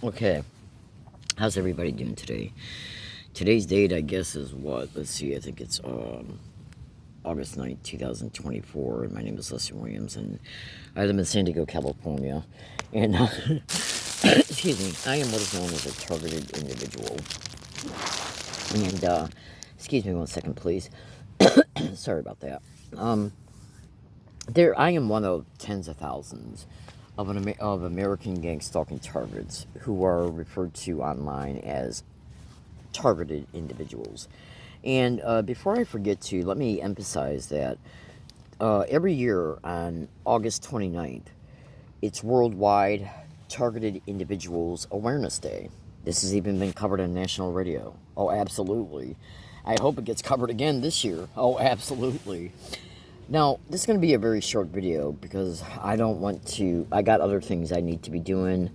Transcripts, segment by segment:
Okay, how's everybody doing today? Today's date, I guess, is what? Let's see, I think it's August 9th, 2024. And my name is Leslie Williams, and I live in San Diego, California. And, excuse me, I am what is known as a targeted individual. And, excuse me one second, please. Sorry about that. Um, I am one of tens of thousands of American gang stalking targets who are referred to online as targeted individuals. And before I forget to, let me emphasize that every year on August 29th, it's Worldwide Targeted Individuals Awareness Day. This has even been covered on national radio. Oh, absolutely. I hope it gets covered again this year. Oh, absolutely. Now, this is going to be a very short video because I don't want to. I got other things I need to be doing,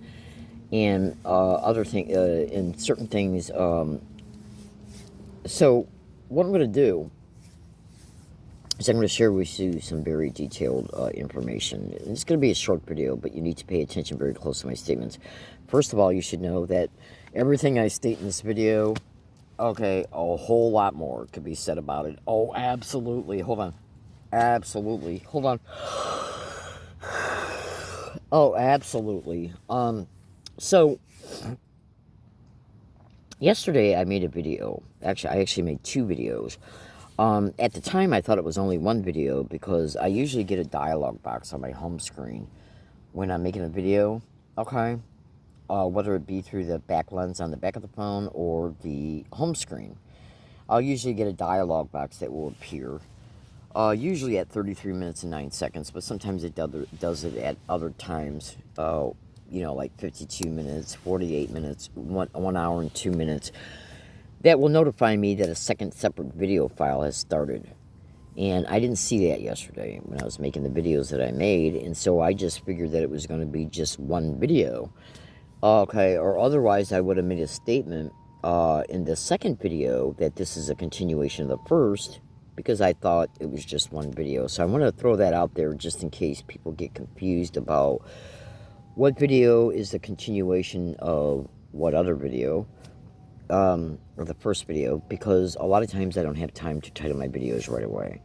and and certain things. So, what I'm going to do is I'm going to share with you some very detailed information. It's going to be a short video, but you need to pay attention very close to my statements. First of all, you should know that everything I state in this video, okay, a whole lot more could be said about it. Oh, absolutely. Hold on. Absolutely. Hold on. Oh, absolutely. So yesterday I made a video. Actually, I actually made two videos. At the time, I thought it was only one video because I usually get a dialog box on my home screen when I'm making a video. Okay. Whether it be through the back lens on the back of the phone or the home screen, I'll usually get a dialog box that will appear. Usually at 33 minutes and 9 seconds, but sometimes it does it at other times, like 52 minutes, 48 minutes, 1 hour and 2 minutes. That will notify me that a second separate video file has started. And I didn't see that yesterday when I was making the videos that I made, and so I just figured that it was going to be just one video. Okay, or otherwise I would have made a statement in the second video that this is a continuation of the first, because I thought it was just one video. So I want to throw that out there just in case people get confused about what video is the continuation of what other video, or the first video, because a lot of times I don't have time to title my videos right away.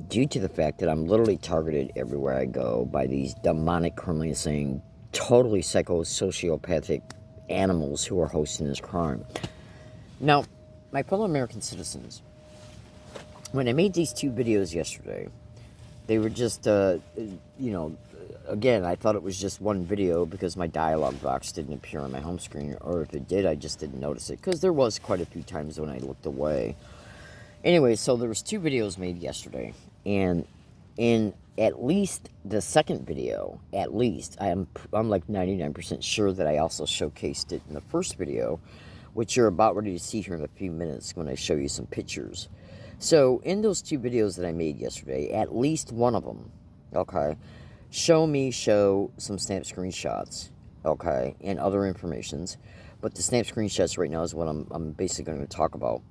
Due to the fact that I'm literally targeted everywhere I go by these demonic, criminally insane, totally sociopathic animals who are hosting this crime. Now, my fellow American citizens, when I made these two videos yesterday, they were just, again, I thought it was just one video because my dialog box didn't appear on my home screen, or if it did, I just didn't notice it, because there was quite a few times when I looked away. Anyway, so there was two videos made yesterday, and in at least the second video, I'm like 99% sure that I also showcased it in the first video, which you're about ready to see here in a few minutes when I show you some pictures. So, in those two videos that I made yesterday, at least one of them, okay, show some snap screenshots, okay, and other informations. But the snap screenshots right now is what I'm basically going to talk about.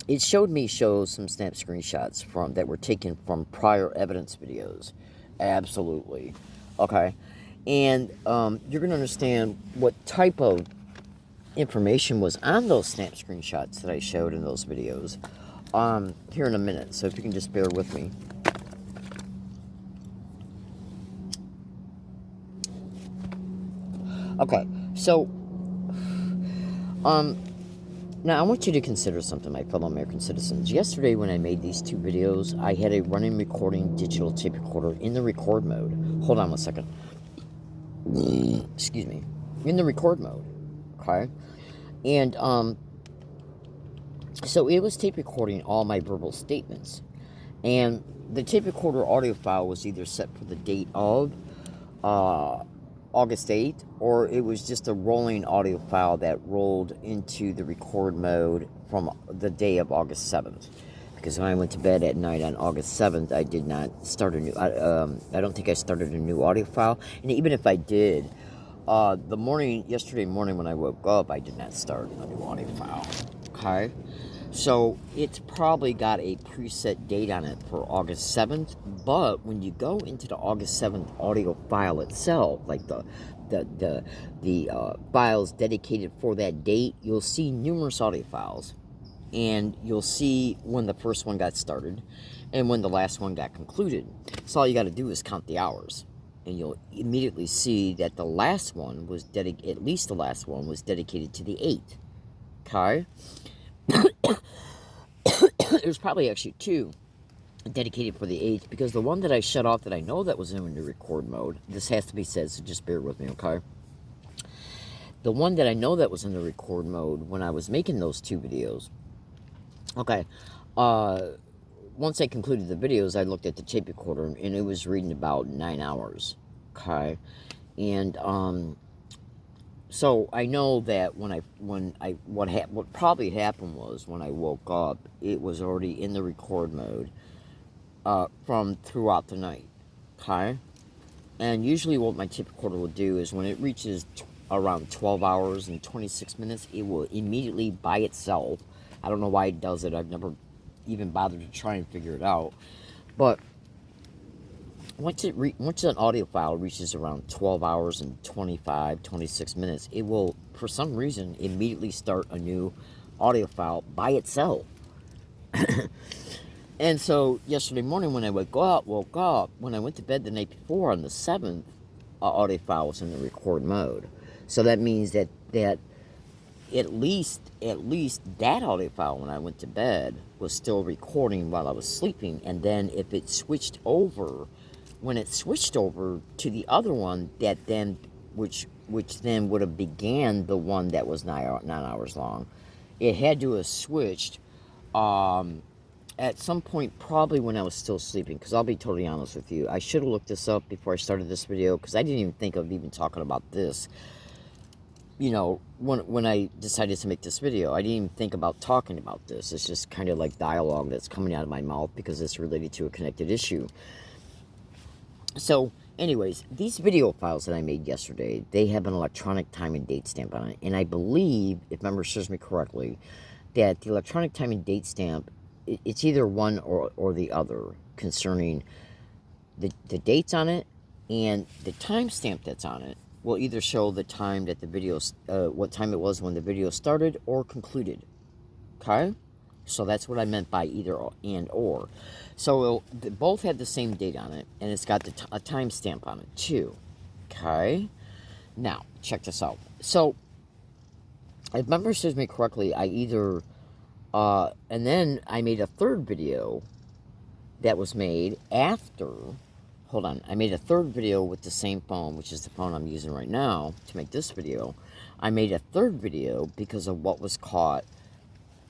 It showed some snap screenshots that were taken from prior evidence videos. Absolutely. Okay. And you're going to understand what type of information was on those snap screenshots that I showed in those videos here in a minute. So if you can just bear with me. Okay. So now I want you to consider something, my fellow American citizens. Yesterday when I made these two videos, I had a running recording digital tape recorder in the record mode. Hold on one second. Excuse me. In the record mode. Okay. And so it was tape recording all my verbal statements. And the tape recorder audio file was either set for the date of August 8th, or it was just a rolling audio file that rolled into the record mode from the day of August 7th. Because when I went to bed at night on August 7th, I did not start a new, I don't think I started a new audio file. And even if I did, yesterday morning when I woke up, I did not start a new audio file. Okay? So it's probably got a preset date on it for August 7th, but when you go into the August 7th audio file itself, like the files dedicated for that date, you'll see numerous audio files. And you'll see when the first one got started and when the last one got concluded. So all you got to do is count the hours. And you'll immediately see that the last one was at least the last one was dedicated to the 8th. Okay? There's probably actually 2 dedicated for the 8th, because the one that I shut off that I know that was in the record mode, this has to be said, so just bear with me, okay? The one that I know that was in the record mode when I was making those 2 videos, okay, once I concluded the videos, I looked at the tape recorder, and it was reading about 9 hours, okay? And, so I know that what probably happened was when I woke up, it was already in the record mode, from throughout the night, okay? And usually what my tape recorder will do is when it reaches around 12 hours and 26 minutes, it will immediately by itself, I don't know why it does it, I've never even bothered to try and figure it out, but once an audio file reaches around 12 hours and 26 minutes, it will, for some reason, immediately start a new audio file by itself. And so yesterday morning when I woke up, when I went to bed the night before on the 7th, audio file was in the record mode. So that means that at least that audio file when I went to bed was still recording while I was sleeping. And then if it switched over, when it switched over to the other one, that then which then would have began the one that was 9 hours long, it had to have switched at some point, probably when I was still sleeping, because I'll be totally honest with you, I should have looked this up before I started this video, because I didn't even think of even talking about this. You know, when I decided to make this video, I didn't even think about talking about this. It's just kind of like dialogue that's coming out of my mouth because it's related to a connected issue. So, anyways, these video files that I made yesterday, they have an electronic time and date stamp on it. And I believe, if memory serves me correctly, that the electronic time and date stamp, it's either one or the other concerning the dates on it, and the timestamp that's on it will either show the time that the video, what time it was when the video started or concluded. Okay? So that's what I meant by either and or. So both had the same date on it, and it's got a timestamp on it too. Okay? Now, check this out. So, if memory serves me correctly, I either... and then I made a third video that was made after, hold on, I made a third video with the same phone, which is the phone I'm using right now to make this video. I made a third video because of what was caught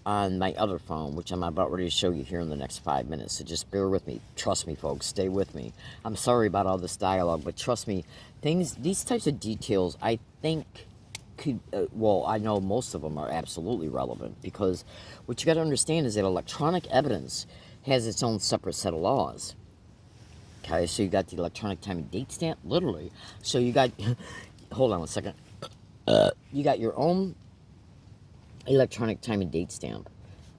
on my other phone, which I'm about ready to show you here in the next 5 minutes. So just bear with me. Trust me, folks. Stay with me. I'm sorry about all this dialogue, but trust me, these types of details, I think... well, I know most of them are absolutely relevant, because what you got to understand is that electronic evidence has its own separate set of laws. Okay, so you got the electronic time and date stamp, literally. So you got, hold on a second. You got your own electronic time and date stamp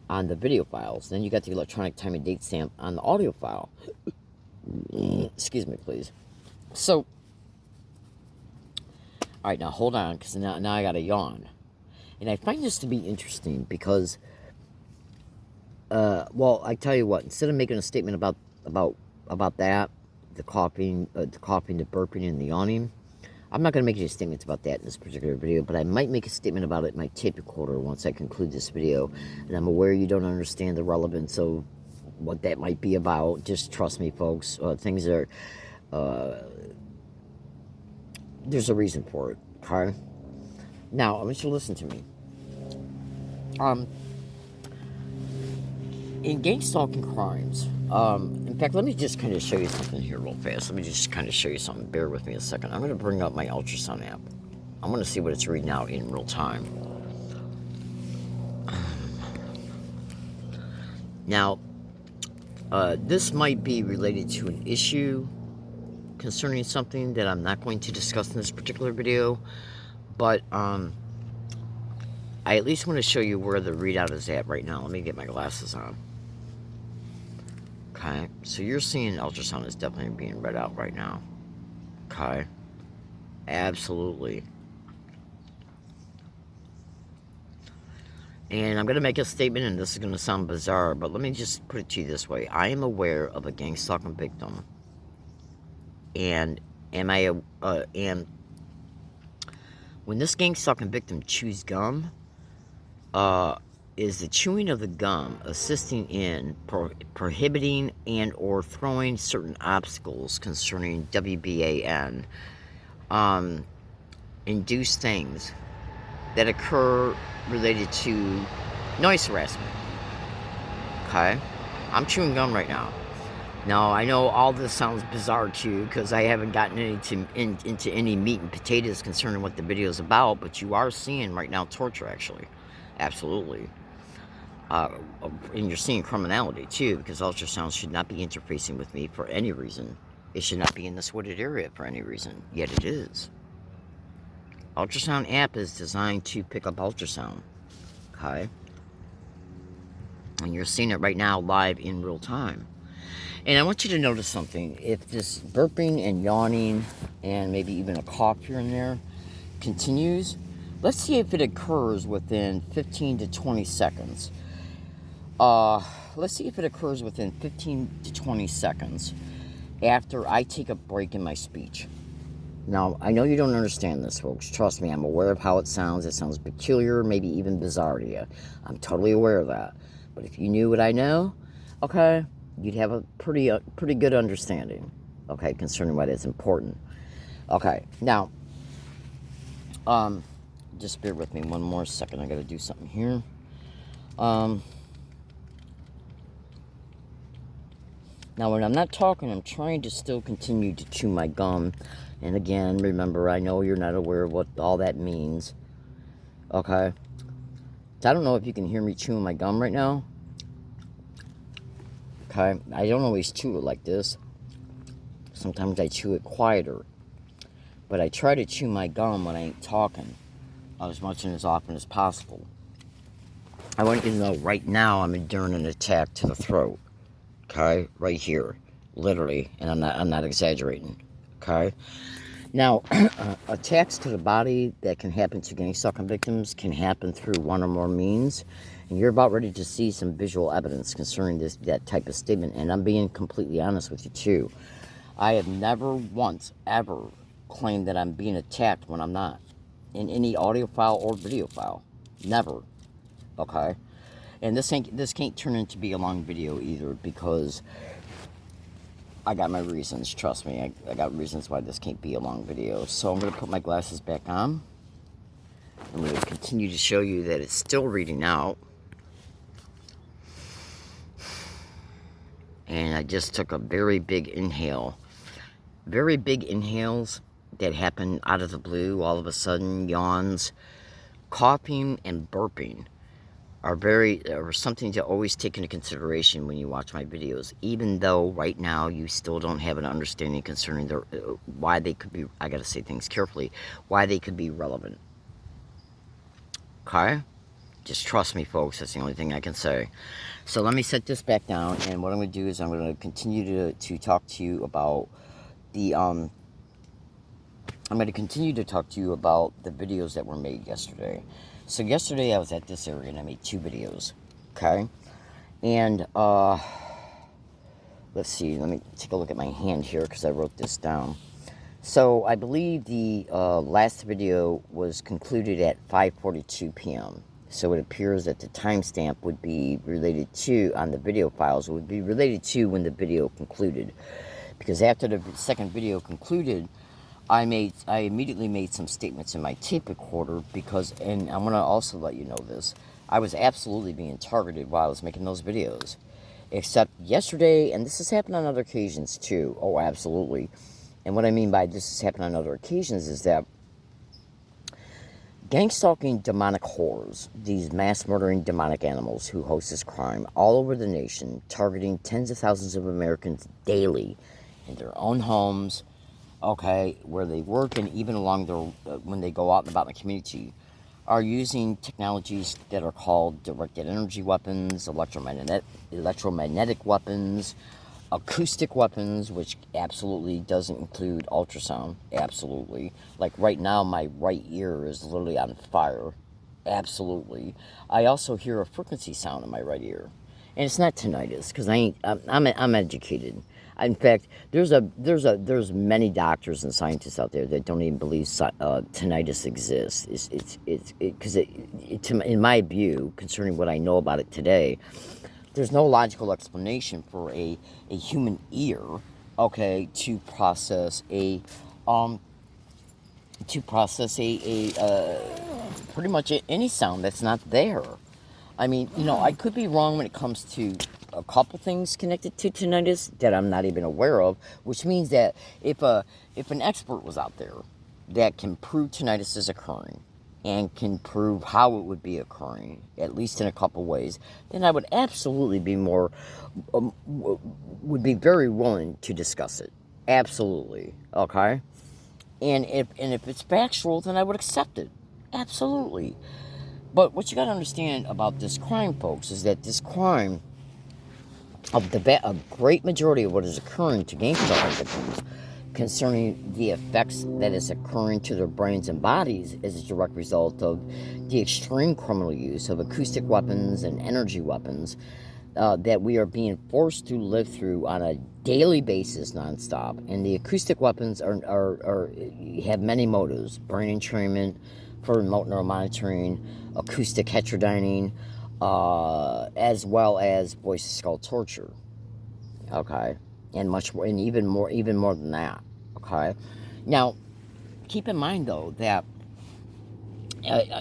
on the video files. Then you got the electronic time and date stamp on the audio file. Excuse me, please. So, all right, now hold on, because now I got to yawn. And I find this to be interesting because, well, I tell you what, instead of making a statement about that, the coughing, the burping, and the yawning, I'm not going to make any statements about that in this particular video, but I might make a statement about it in my tape recorder once I conclude this video. And I'm aware you don't understand the relevance of what that might be about. Just trust me, folks. Things are... there's a reason for it, okay? Now, I want you to listen to me. In gang stalking crimes, in fact, let me just kind of show you something here real fast. Let me just kind of show you something. Bear with me a second. I'm going to bring up my ultrasound app. I'm going to see what it's reading out in real time. Now, this might be related to an issue concerning something that I'm not going to discuss in this particular video, but I at least want to show you where the readout is at right now. Let me get my glasses on. Okay, so you're seeing ultrasound is definitely being read out right now. Okay. Absolutely. And I'm going to make a statement, and this is going to sound bizarre, but let me just put it to you this way. I am aware of a gang stalking victim. And and when this gang stalking victim chews gum, is the chewing of the gum assisting in prohibiting and or throwing certain obstacles concerning WBAN, induced things that occur related to noise harassment. Okay? I'm chewing gum right now. Now, I know all this sounds bizarre to you because I haven't gotten into any meat and potatoes concerning what the video is about, but you are seeing right now torture, actually. Absolutely. And you're seeing criminality, too, because ultrasound should not be interfacing with me for any reason. It should not be in this wooded area for any reason, yet it is. Ultrasound app is designed to pick up ultrasound, okay? And you're seeing it right now live in real time. And I want you to notice something. If this burping and yawning and maybe even a cough here and there continues, let's see if it occurs within 15 to 20 seconds. Let's see if it occurs within 15 to 20 seconds after I take a break in my speech. Now, I know you don't understand this, folks. Trust me, I'm aware of how it sounds. It sounds peculiar, maybe even bizarre to you. I'm totally aware of that. But if you knew what I know, okay, you'd have a pretty good understanding, okay, concerning why that's important. Okay, now, just bear with me one more second. I got to do something here. Now, when I'm not talking, I'm trying to still continue to chew my gum. And again, remember, I know you're not aware of what all that means. Okay? So I don't know if you can hear me chewing my gum right now. Okay? I don't always chew it like this. Sometimes I chew it quieter. But I try to chew my gum when I ain't talking as much and as often as possible. I want you to know right now I'm enduring an attack to the throat. Okay, right here, literally, and I'm not exaggerating. Okay, now attacks to the body that can happen to gang stalking victims can happen through one or more means, and you're about ready to see some visual evidence concerning that type of statement. And I'm being completely honest with you too. I have never once ever claimed that I'm being attacked when I'm not, in any audio file or video file. Never. Okay. And this can't turn into be a long video either, because I got my reasons. Trust me, I got reasons why this can't be a long video. So I'm going to put my glasses back on. I'm going to continue to show you that it's still reading out. And I just took a very big inhale. Very big inhales that happen out of the blue, all of a sudden, yawns, coughing, and burping are something to always take into consideration when you watch my videos, even though right now you still don't have an understanding concerning why they could be, I gotta say things carefully, why they could be relevant. Okay? Just trust me, folks, that's the only thing I can say. So let me set this back down, and what I'm going to do is I'm going to continue to talk to you about the, I'm going to continue to talk to you about the videos that were made yesterday. So yesterday I was at this area and I made 2 videos, okay? And, let's see, let me take a look at my hand here because I wrote this down. So I believe the last video was concluded at 5:42 p.m. So it appears that the timestamp would be related to, on the video files, would be related to when the video concluded. Because after the second video concluded, I immediately made some statements in my tape recorder because, and I'm going to also let you know this, I was absolutely being targeted while I was making those videos. Except yesterday, and this has happened on other occasions too. Oh, absolutely. And what I mean by this has happened on other occasions is that gang stalking demonic horrors, these mass murdering demonic animals who host this crime all over the nation, targeting tens of thousands of Americans daily in their own homes, okay, where they work, and even along their, when they go out and about in the community, are using technologies that are called directed energy weapons, electromagnetic weapons, acoustic weapons, which absolutely doesn't include ultrasound. Absolutely. Like right now, my right ear is literally on fire. Absolutely. I also hear a frequency sound in my right ear, and it's not tinnitus because I'm educated. In fact, there's many doctors and scientists out there that don't even believe tinnitus exists. Because in my view, concerning what I know about it today, there's no logical explanation for a human ear, okay, to process pretty much any sound that's not there. I mean, I could be wrong when it comes to a couple things connected to tinnitus that I'm not even aware of, which means that if an expert was out there that can prove tinnitus is occurring and can prove how it would be occurring, at least in a couple ways, then I would absolutely be would be very willing to discuss it. Absolutely, okay? And if it's factual, then I would accept it. Absolutely. But what you got to understand about this crime, folks, is that this crime, a great majority of what is occurring to gang stalking victims concerning the effects that is occurring to their brains and bodies is a direct result of the extreme criminal use of acoustic weapons and energy weapons that we are being forced to live through on a daily basis nonstop. And the acoustic weapons have many motives: brain entrainment, for remote neuromonitoring, acoustic heterodyning, as well as voice to skull torture. Okay, and much more, and even more than that. Okay, now keep in mind though that.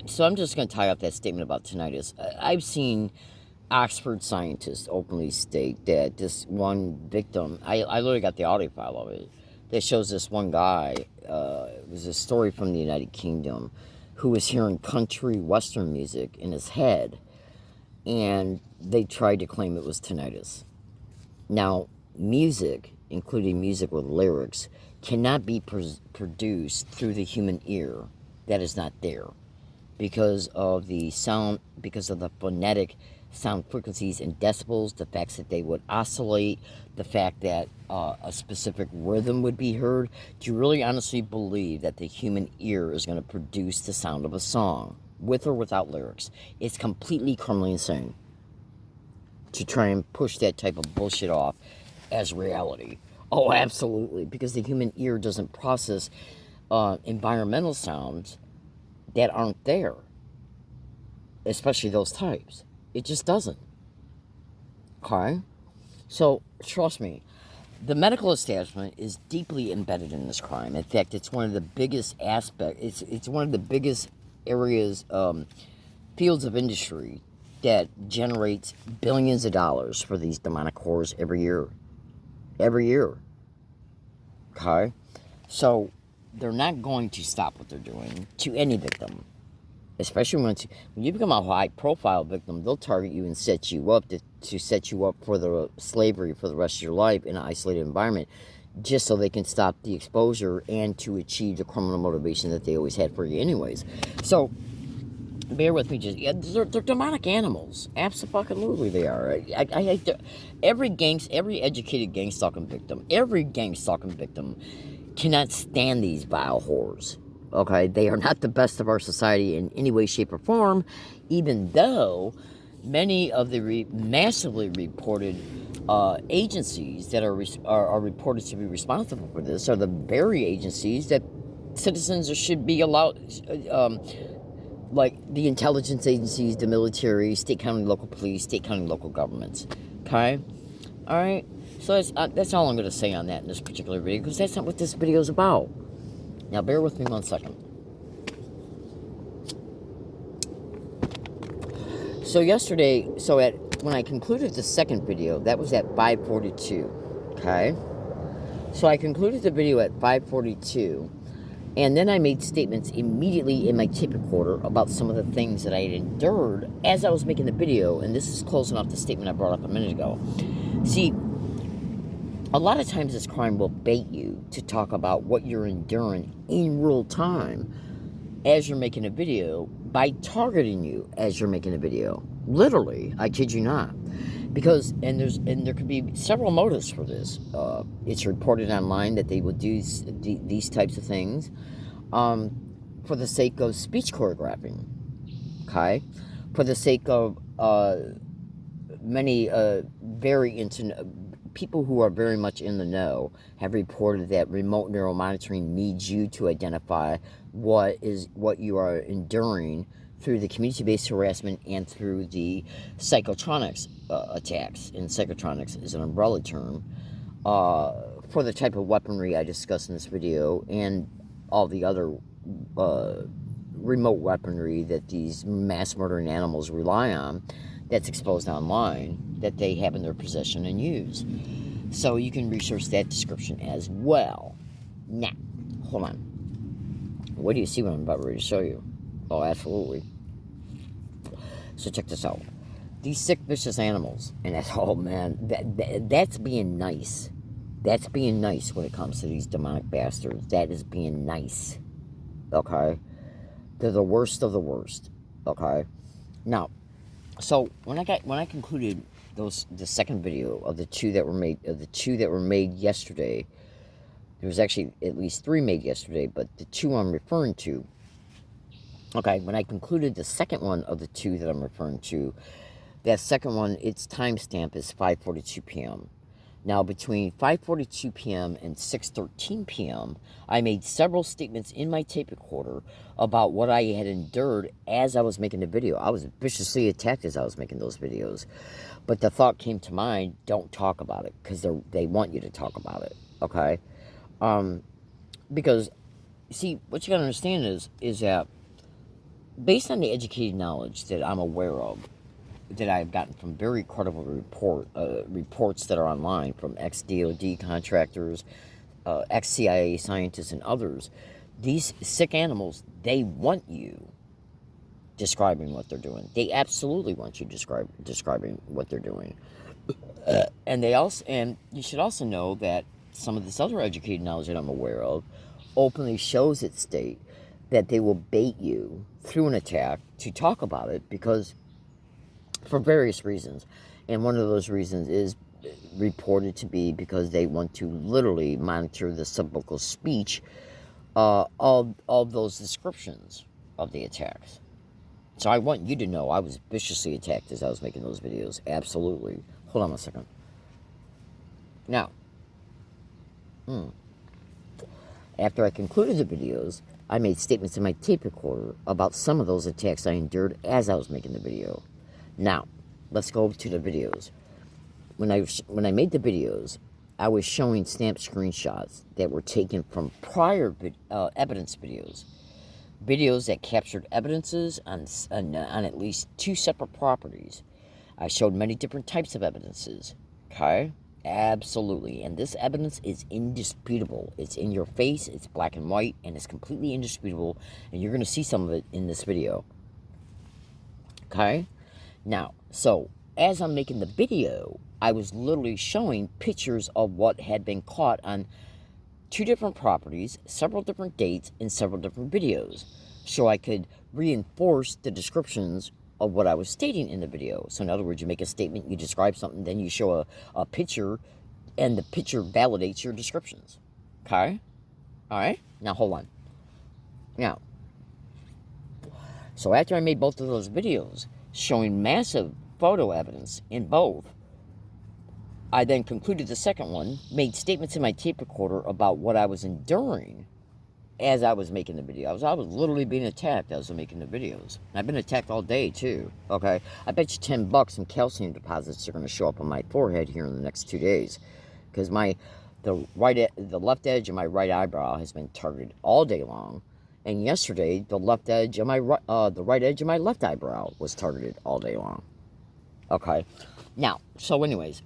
So I'm just going to tie up that statement about tinnitus. I've seen Oxford scientists openly state that this one victim, I literally got the audio file of it, that shows this one guy, it was a story from the United Kingdom, who was hearing country western music in his head, and they tried to claim it was tinnitus. Now, music, including music with lyrics, cannot be produced through the human ear. That is not there because of the sound, because of the phonetic sound frequencies and decibels, the fact that they would oscillate, the fact that a specific rhythm would be heard. Do you really honestly believe that the human ear is going to produce the sound of a song, with or without lyrics? It's completely criminally insane to try and push that type of bullshit off as reality. Oh, absolutely, because the human ear doesn't process environmental sounds that aren't there, especially those types. It just doesn't. Okay? So, trust me, the medical establishment is deeply embedded in this crime. In fact, it's one of the biggest aspects, it's one of the biggest areas, fields of industry that generates billions of dollars for these demonic whores every year. Every year. Okay? So, they're not going to stop what they're doing to any victim. Especially when you become a high-profile victim, they'll target you and set you up to set you up for the slavery for the rest of your life in an isolated environment, just so they can stop the exposure and to achieve the criminal motivation that they always had for you anyways. So, bear with me. They're demonic animals. Absolutely they are. Every educated gang stalking victim cannot stand these vile whores. Okay, they are not the best of our society in any way, shape, or form, even though many of the massively reported agencies that are reported to be responsible for this are the very agencies that citizens should be allowed, like the intelligence agencies, the military, state, county, local police, state, county, local governments. Okay? All right? So that's all I'm going to say on that in this particular video, because that's not what this video is about. Now, bear with me 1 second. So yesterday, when I concluded the second video, that was at 5:42, okay? So I concluded the video at 5:42, and then I made statements immediately in my tape recorder about some of the things that I had endured as I was making the video, and this is closing off the statement I brought up a minute ago. See, a lot of times this crime will bait you to talk about what you're enduring in real time as you're making a video by targeting you as you're making a video. Literally, I kid you not. Because, and there could be several motives for this. It's reported online that they will do these types of things for the sake of speech choreographing, okay? For the sake of many very into people who are very much in the know have reported that remote neural monitoring needs you to identify what you are enduring through the community-based harassment and through the psychotronics attacks. And psychotronics is an umbrella term for the type of weaponry I discussed in this video and all the other remote weaponry that these mass murdering animals rely on, that's exposed online, that they have in their possession and use. So you can research that description as well. Now, hold on. What do you see what I'm about ready to show you? Oh, absolutely. So check this out. These sick, vicious animals, and that's, oh man, that's being nice. That's being nice when it comes to these demonic bastards. That is being nice. Okay? They're the worst of the worst. Okay? Now, so when I concluded the second video of the two that were made yesterday, there was actually at least 3 made yesterday, but the 2 I'm referring to. Okay, when I concluded the second one of the 2 that I'm referring to, that second one, its timestamp is 5:42 p.m. Now, between 5:42 p.m. and 6:13 p.m., I made several statements in my tape recorder about what I had endured as I was making the video. I was viciously attacked as I was making those videos. But the thought came to mind, don't talk about it, because they want you to talk about it, okay? Because, see, what you got to understand is that based on the educated knowledge that I'm aware of, that I've gotten from very credible reports that are online from ex-DOD contractors, ex-CIA scientists, and others, these sick animals, they want you describing what they're doing. They absolutely want you describing what they're doing. And you should also know that some of this other educated knowledge that I'm aware of openly shows its state that they will bait you through an attack to talk about it, because for various reasons. And one of those reasons is reported to be because they want to literally monitor the subvocal speech of those descriptions of the attacks. So I want you to know I was viciously attacked as I was making those videos. Absolutely. Hold on a second. Now, after I concluded the videos, I made statements in my tape recorder about some of those attacks I endured as I was making the video. Now, let's go to the videos. When I made the videos, I was showing snap screenshots that were taken from prior evidence videos. Videos that captured evidences on at least 2 separate properties. I showed many different types of evidences. Okay? Absolutely. And this evidence is indisputable. It's in your face, it's black and white, and it's completely indisputable. And you're going to see some of it in this video. Okay? Now, so, as I'm making the video, I was literally showing pictures of what had been caught on 2 different properties, several different dates, in several different videos, so I could reinforce the descriptions of what I was stating in the video. So in other words, you make a statement, you describe something, then you show a picture, and the picture validates your descriptions. Okay? Alright? Now hold on. Now, so after I made both of those videos, showing massive photo evidence in both, I then concluded the second one, made statements in my tape recorder about what I was enduring as I was making the video. I was literally being attacked as I was making the videos. And I've been attacked all day, too. Okay? I bet you $10 some calcium deposits are going to show up on my forehead here in the next 2 days. Because the left edge of my right eyebrow has been targeted all day long. And yesterday, the right edge of my left eyebrow was targeted all day long. Okay? Now, so anyways.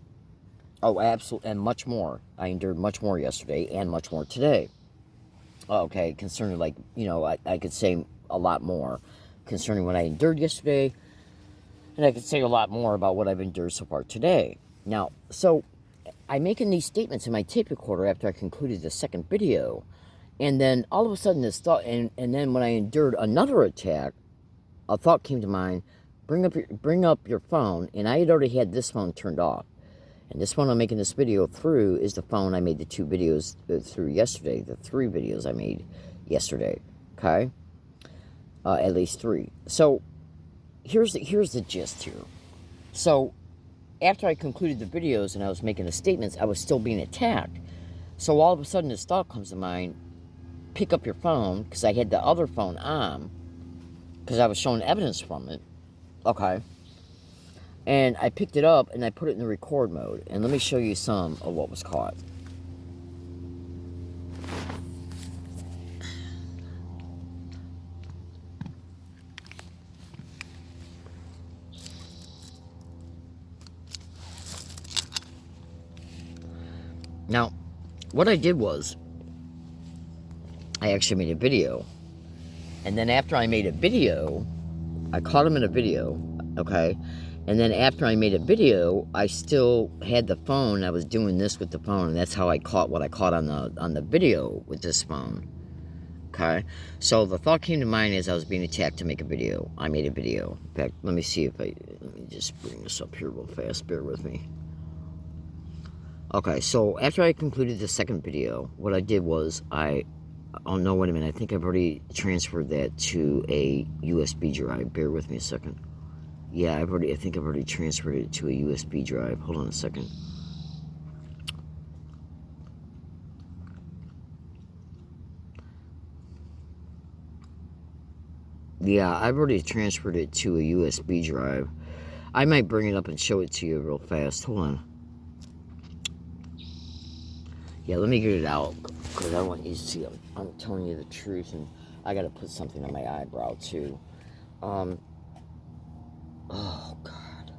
Oh, absolutely, and much more. I endured much more yesterday and much more today. Okay, concerning, like, you know, I could say a lot more concerning what I endured yesterday, and I could say a lot more about what I've endured so far today. Now, so I'm making these statements in my tape recorder after I concluded the second video, and then all of a sudden this thought, and then when I endured another attack, a thought came to mind, bring up your phone, and I had already had this phone turned off. And this one I'm making this video through is the phone I made the 2 videos through yesterday, the 3 videos I made yesterday, okay? At least 3. So, here's the gist here. So, after I concluded the videos and I was making the statements, I was still being attacked. So, all of a sudden, this thought comes to mind, pick up your phone, because I had the other phone on, because I was showing evidence from it, okay? And I picked it up and I put it in the record mode. And let me show you some of what was caught. Now, what I did was, I actually made a video. And then after I made a video, I caught him in a video, okay? And then after I made a video, I still had the phone. I was doing this with the phone, and that's how I caught what I caught on the video with this phone. Okay? So the thought came to mind as I was being attacked to make a video. I made a video. In fact, let me just bring this up here real fast. Bear with me. Okay, so after I concluded the second video, what I did was oh no, wait a minute. I think I've already transferred that to a USB drive. Bear with me a second. Yeah, I think I've already transferred it to a USB drive. Hold on a second. Yeah, I've already transferred it to a USB drive. I might bring it up and show it to you real fast. Hold on. Yeah, let me get it out, because I want you to see I'm telling you the truth, and I got to put something on my eyebrow, too. Oh, God.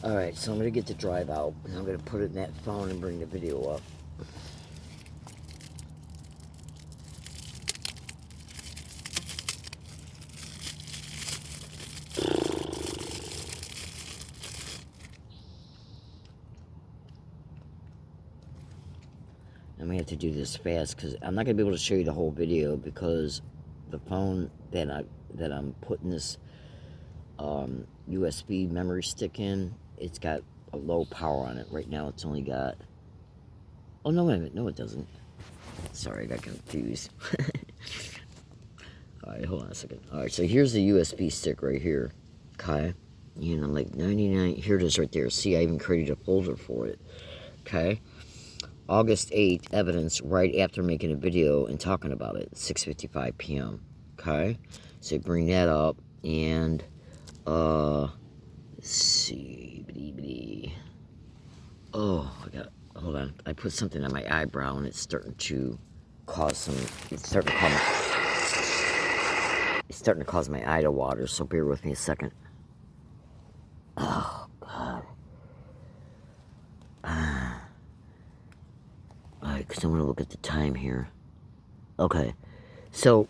Alright, so I'm going to get the drive out, and I'm going to put it in that phone and bring the video up. I'm going to have to do this fast, because I'm not going to be able to show you the whole video, because the phone that I'm putting this USB memory stick in, it's got a low power on it. Right now it's only got... Oh, no, wait a minute. No, it doesn't. Sorry, I got confused. Alright, hold on a second. Alright, so here's the USB stick right here. Okay? You know, like 99... Here it is right there. See, I even created a folder for it. Okay? August 8th, evidence right after making a video and talking about it. 6:55 p.m. Okay? So bring that up, and... let's see... Oh, hold on. I put something on my eyebrow, and it's starting to cause some... It's starting to cause my eye to water, so bear with me a second. Oh, God. Alright, because I want to look at the time here. Okay. So,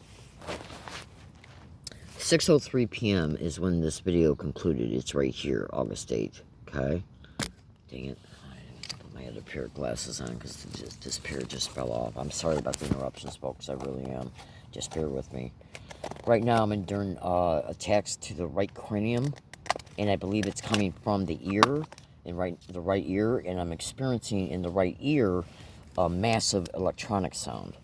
6:03 p.m. is when this video concluded. It's right here, August 8th. Okay? Dang it. I need to put my other pair of glasses on, because this pair just fell off. I'm sorry about the interruptions, folks. I really am. Just bear with me. Right now, I'm enduring attacks to the right cranium, and I believe it's coming from the ear, the right ear, and I'm experiencing in the right ear a massive electronic sound,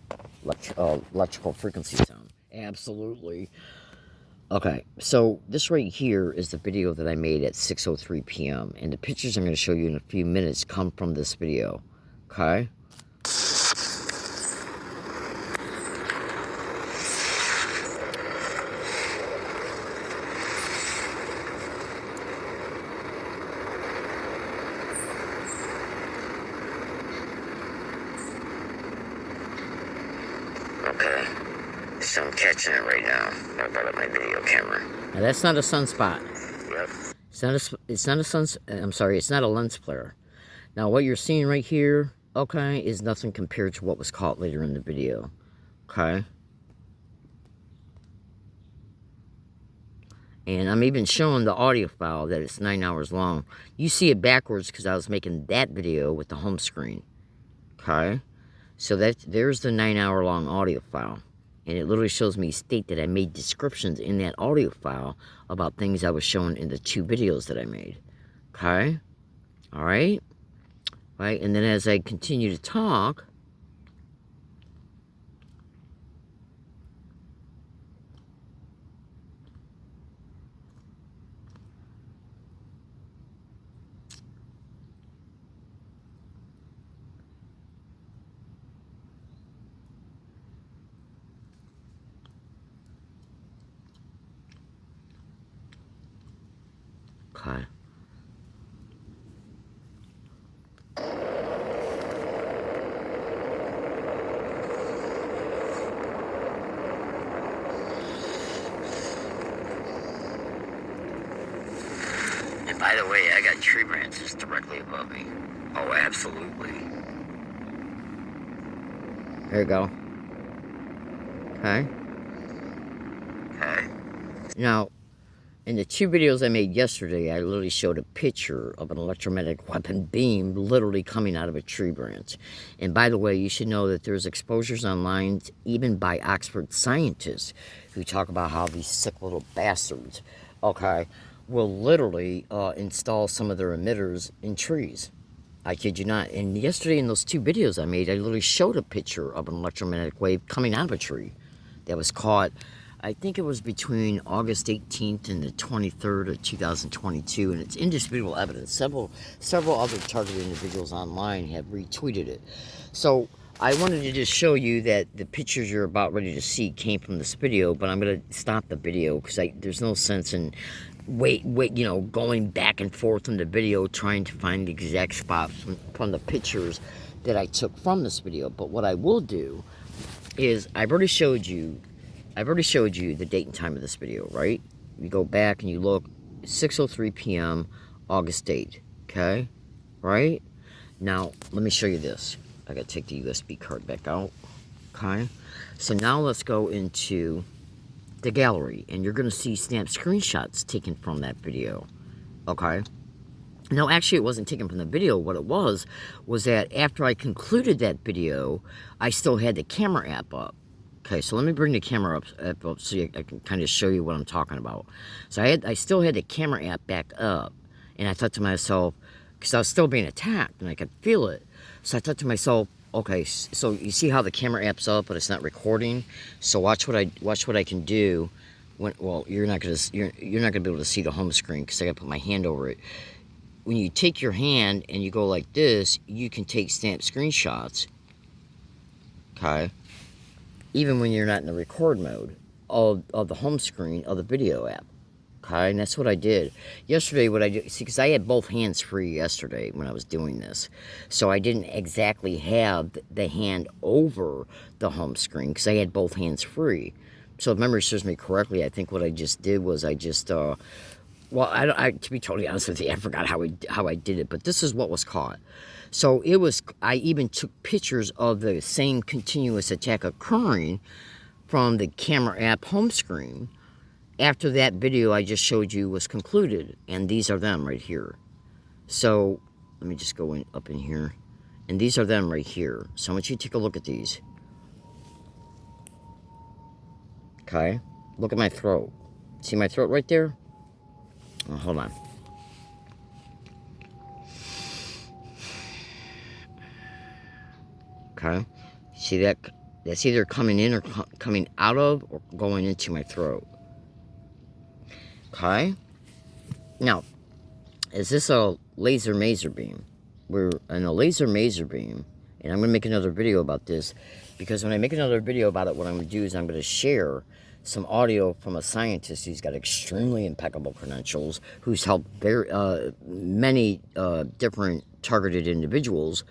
electrical frequency sound. Absolutely. Okay, so this right here is the video that I made at 6:03 p.m. and the pictures I'm going to show you in a few minutes come from this video. Okay. Okay, so I'm catching it right now. I brought up my video camera. Now that's not a sunspot. Yep. It's not a lens flare. Now what you're seeing right here, okay, is nothing compared to what was caught later in the video. Okay. And I'm even showing the audio file that it's 9 hours long. You see it backwards because I was making that video with the home screen. Okay? So there's the 9 hour long audio file. And it literally shows me state that I made descriptions in that audio file about things I was showing in the 2 videos that I made. Okay? Alright? Right? And then as I continue to talk, okay. And by the way, I got tree branches directly above me. Oh, absolutely. There you go. Okay. Okay. Now, in the 2 videos I made yesterday, I literally showed a picture of an electromagnetic weapon beam literally coming out of a tree branch. And by the way, you should know that there's exposures online, even by Oxford scientists, who talk about how these sick little bastards, okay, will literally install some of their emitters in trees. I kid you not. And yesterday in those 2 videos I made, I literally showed a picture of an electromagnetic wave coming out of a tree that was caught, I think it was between August 18th and the 23rd of 2022, and it's indisputable evidence. Several other targeted individuals online have retweeted it. So I wanted to just show you that the pictures you're about ready to see came from this video, but I'm going to stop the video because there's no sense in going back and forth in the video trying to find the exact spots from the pictures that I took from this video. But what I will do is I've already showed you the date and time of this video, right? You go back and you look, 6:03 p.m. August 8th, okay? Right? Now, let me show you this. I gotta take the USB card back out, okay? So now let's go into the gallery, and you're gonna see snap screenshots taken from that video, okay? No, actually, it wasn't taken from the video. What it was that after I concluded that video, I still had the camera app up. Okay, so let me bring the camera up so I can kind of show you what I'm talking about. So I still had the camera app back up, and I thought to myself, because I was still being attacked, and I could feel it. So I thought to myself, okay, so you see how the camera app's up, but it's not recording. So watch what I can do. Well, you're not gonna be able to see the home screen because I gotta put my hand over it. When you take your hand and you go like this, you can take snap screenshots. Okay. Even when you're not in the record mode of the home screen of the video app. Okay, and that's what I did. Yesterday, what I did, see, because I had both hands free yesterday when I was doing this. So I didn't exactly have the hand over the home screen because I had both hands free. So if memory serves me correctly, I think what I just did was I just, well, to be totally honest with you, I forgot how I did it, but this is what was caught. So I even took pictures of the same continuous attack occurring from the camera app home screen after that video I just showed you was concluded. And these are them right here. So let me just go up in here. And these are them right here. So I want you to take a look at these. Okay. Look at my throat. See my throat right there? Oh, hold on. Okay, see that? That's either coming in or coming out of or going into my throat. Okay, now, is this a laser maser beam? We're in a laser maser beam, and I'm going to make another video about this, because when I make another video about it, what I'm going to do is I'm going to share some audio from a scientist who's got extremely impeccable credentials, who's helped many different targeted individuals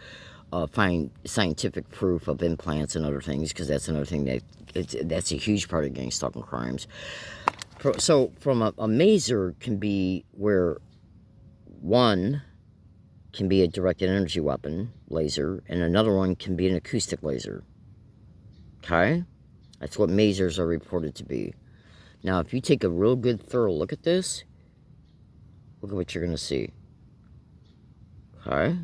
find scientific proof of implants and other things, because that's another thing that's a huge part of gang stalking crimes. So from a maser can be where one can be a directed energy weapon laser, and another one can be an acoustic laser. Okay, that's what masers are reported to be. Now, if you take a real good, thorough look at this, look at what you're going to see. Okay?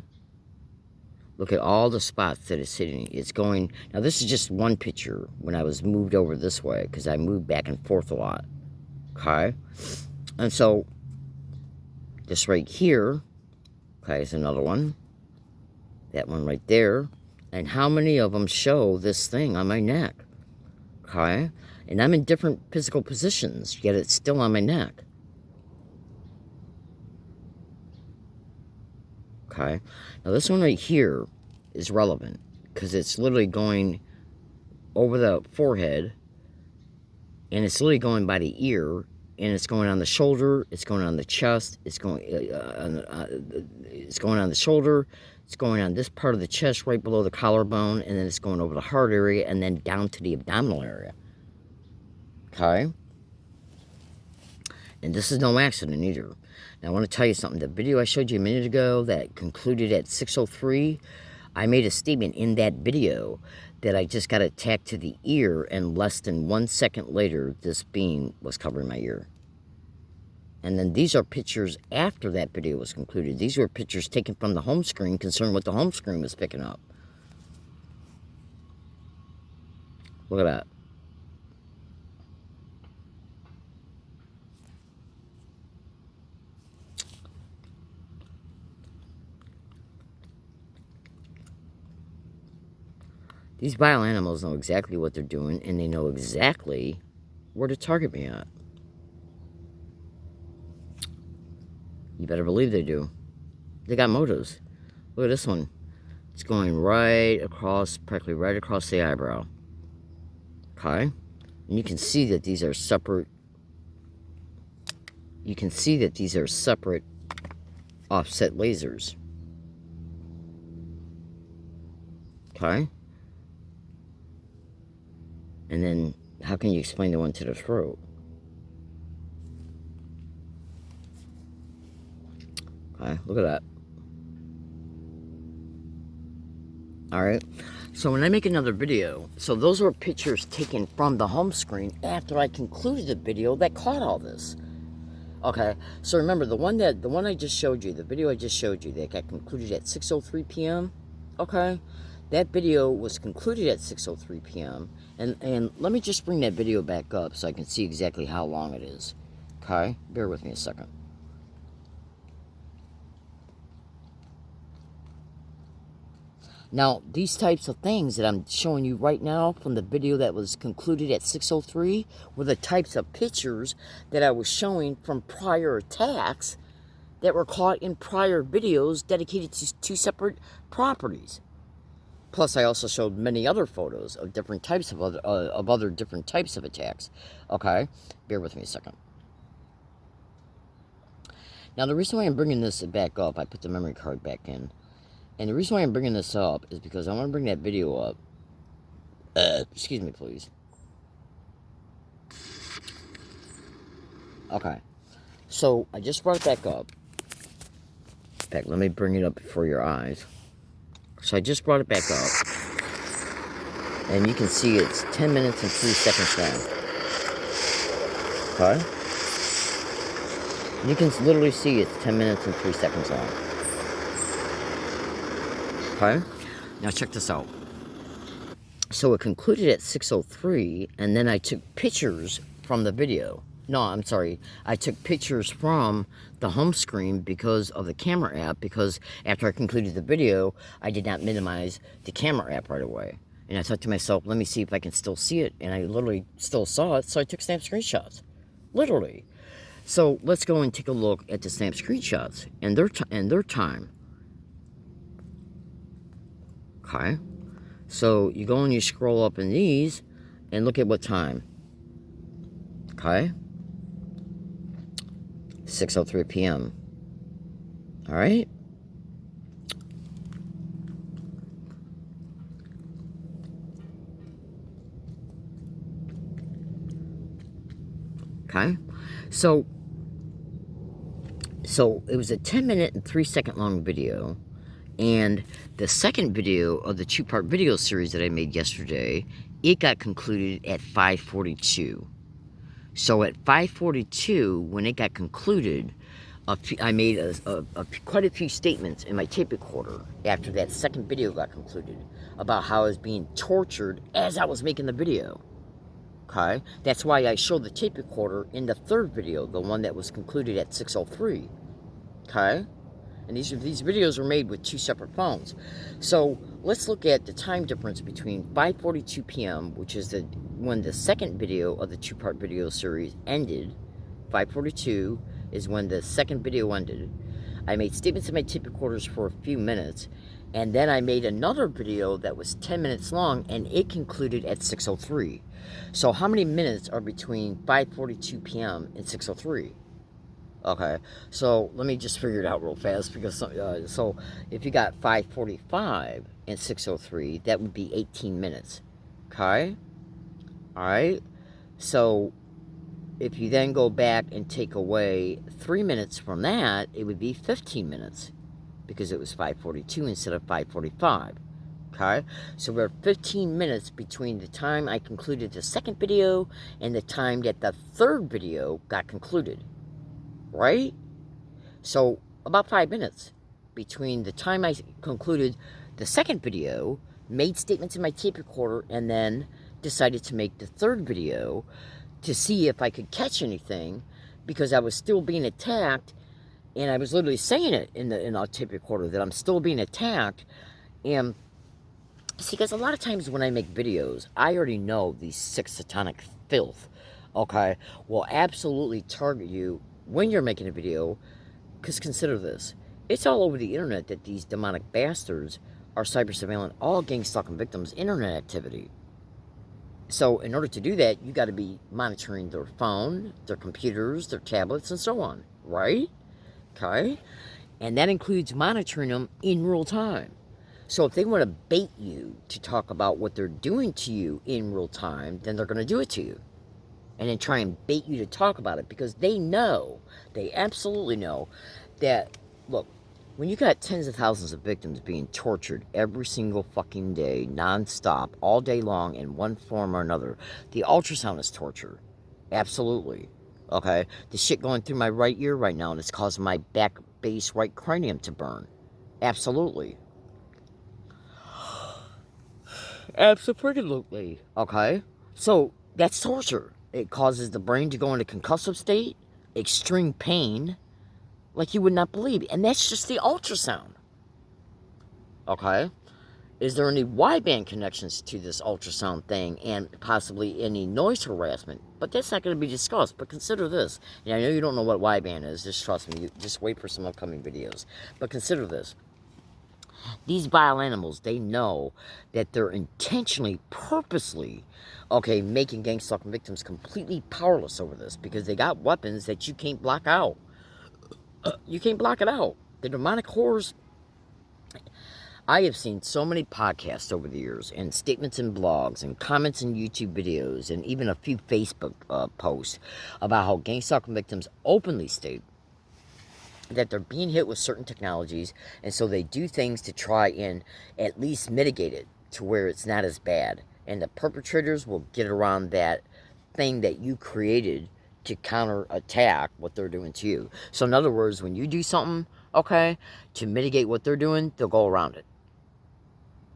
Look at all the spots that it's hitting. It's going... Now, this is just one picture when I was moved over this way, because I moved back and forth a lot. Okay? And so, this right here, okay, is another one. That one right there. And how many of them show this thing on my neck? Okay? And I'm in different physical positions, yet it's still on my neck. Okay? Now this one right here is relevant because it's literally going over the forehead, and it's literally going by the ear, and it's going on the shoulder, it's going on the chest, it's going on the shoulder, it's going on this part of the chest right below the collarbone, and then it's going over the heart area and then down to the abdominal area. Okay? And this is no accident either. Now I want to tell you something. The video I showed you a minute ago that concluded at 6:03, I made a statement in that video that I just got attacked to the ear, and less than 1 second later, this beam was covering my ear. And then these are pictures after that video was concluded. These were pictures taken from the home screen concerning what the home screen was picking up. Look at that. These vile animals know exactly what they're doing, and they know exactly where to target me at. You better believe they do. They got motives. Look at this one. It's going right across, practically right across the eyebrow. Okay? And you can see that these are separate. You can see that these are separate offset lasers. Okay? And then, how can you explain the one to the throat? Okay, look at that. Alright, so when I make another video, so those were pictures taken from the home screen after I concluded the video that caught all this. Okay, so remember, the one I just showed you, the video I just showed you that got concluded at 6:03 p.m., okay? That video was concluded at 6:03 p.m. And let me just bring that video back up so I can see exactly how long it is. Okay? Bear with me a second. Now, these types of things that I'm showing you right now from the video that was concluded at 6:03 were the types of pictures that I was showing from prior attacks that were caught in prior videos dedicated to two separate properties. Plus, I also showed many other photos of different types of other different types of attacks. Okay? Bear with me a second. Now, the reason why I'm bringing this back up, I put the memory card back in. And the reason why I'm bringing this up is because I want to bring that video up. Excuse me, please. Okay. So, I just brought it back up. In fact, let me bring it up before your eyes. So I just brought it back up, and you can see it's 10 minutes and 3 seconds long. Okay? You can literally see it's 10 minutes and 3 seconds long. Okay? Now check this out. So it concluded at 6:03, and then I took pictures from the video. No, I'm sorry. I took pictures from the home screen because of the camera app, because after I concluded the video, I did not minimize the camera app right away. And I thought to myself, let me see if I can still see it. And I literally still saw it, so I took snap screenshots. Literally. So let's go and take a look at the snap screenshots and their time. Okay? So you go and you scroll up in these and look at what time. Okay? 6:03 p.m. Alright? Okay? So it was a 10-minute and 3-second long video. And the second video of the 2-part video series that I made yesterday, it got concluded at 5:42. So at 5:42, when it got concluded, I made quite a few statements in my tape recorder after that second video got concluded about how I was being tortured as I was making the video. Okay? That's why I showed the tape recorder in the third video, the one that was concluded at 6:03. Okay? And these videos were made with two separate phones. So let's look at the time difference between 5:42 p.m., which is when the second video of the two-part video series ended. 5:42 is when the second video ended. I made statements in my tape recorders for a few minutes, and then I made another video that was 10 minutes long, and it concluded at 6:03. So how many minutes are between 5:42 p.m. and 6:03? Okay, so let me just figure it out real fast, because so if you got 5:45 and 6:03, that would be 18 minutes. Okay, all right. So if you then go back and take away 3 minutes from that, it would be 15 minutes, because it was 5:42 instead of 5:45. Okay, so we're 15 minutes between the time I concluded the second video and the time that the third video got concluded. Right? So about 5 minutes between the time I concluded the second video, made statements in my tape recorder, and then decided to make the third video to see if I could catch anything, because I was still being attacked, and I was literally saying it in our tape recorder that I'm still being attacked. And see, because a lot of times when I make videos, I already know these sick satanic filth, okay, will absolutely target you when you're making a video. Because consider this, it's all over the internet that these demonic bastards are cyber surveilling all gang stalking victims' internet activity. So in order to do that, you got to be monitoring their phone, their computers, their tablets, and so on, right? Okay? And that includes monitoring them in real time. So if they want to bait you to talk about what they're doing to you in real time, then they're going to do it to you. And then try and bait you to talk about it, because they absolutely know that, look, when you got tens of thousands of victims being tortured every single fucking day, non-stop, all day long, in one form or another, the ultrasound is torture. Absolutely. Okay? The shit going through my right ear right now, and it's causing my back base right cranium to burn. Absolutely. Absolutely. Okay? So, that's torture. It causes the brain to go into concussive state, extreme pain, like you would not believe. And that's just the ultrasound. Okay? Is there any wideband connections to this ultrasound thing, and possibly any noise harassment? But that's not going to be discussed. But consider this. And I know you don't know what wideband is. Just trust me. Just wait for some upcoming videos. But consider this. These vile animals, they know that they're intentionally, purposely, okay, making gang stalking victims completely powerless over this, because they got weapons that you can't block out. You can't block it out. The demonic horrors. I have seen so many podcasts over the years, and statements in blogs, and comments in YouTube videos, and even a few Facebook posts about how gang stalking victims openly state that they're being hit with certain technologies, and so they do things to try and at least mitigate it to where it's not as bad. And the perpetrators will get around that thing that you created to counterattack what they're doing to you. So in other words, when you do something, okay, to mitigate what they're doing, they'll go around it.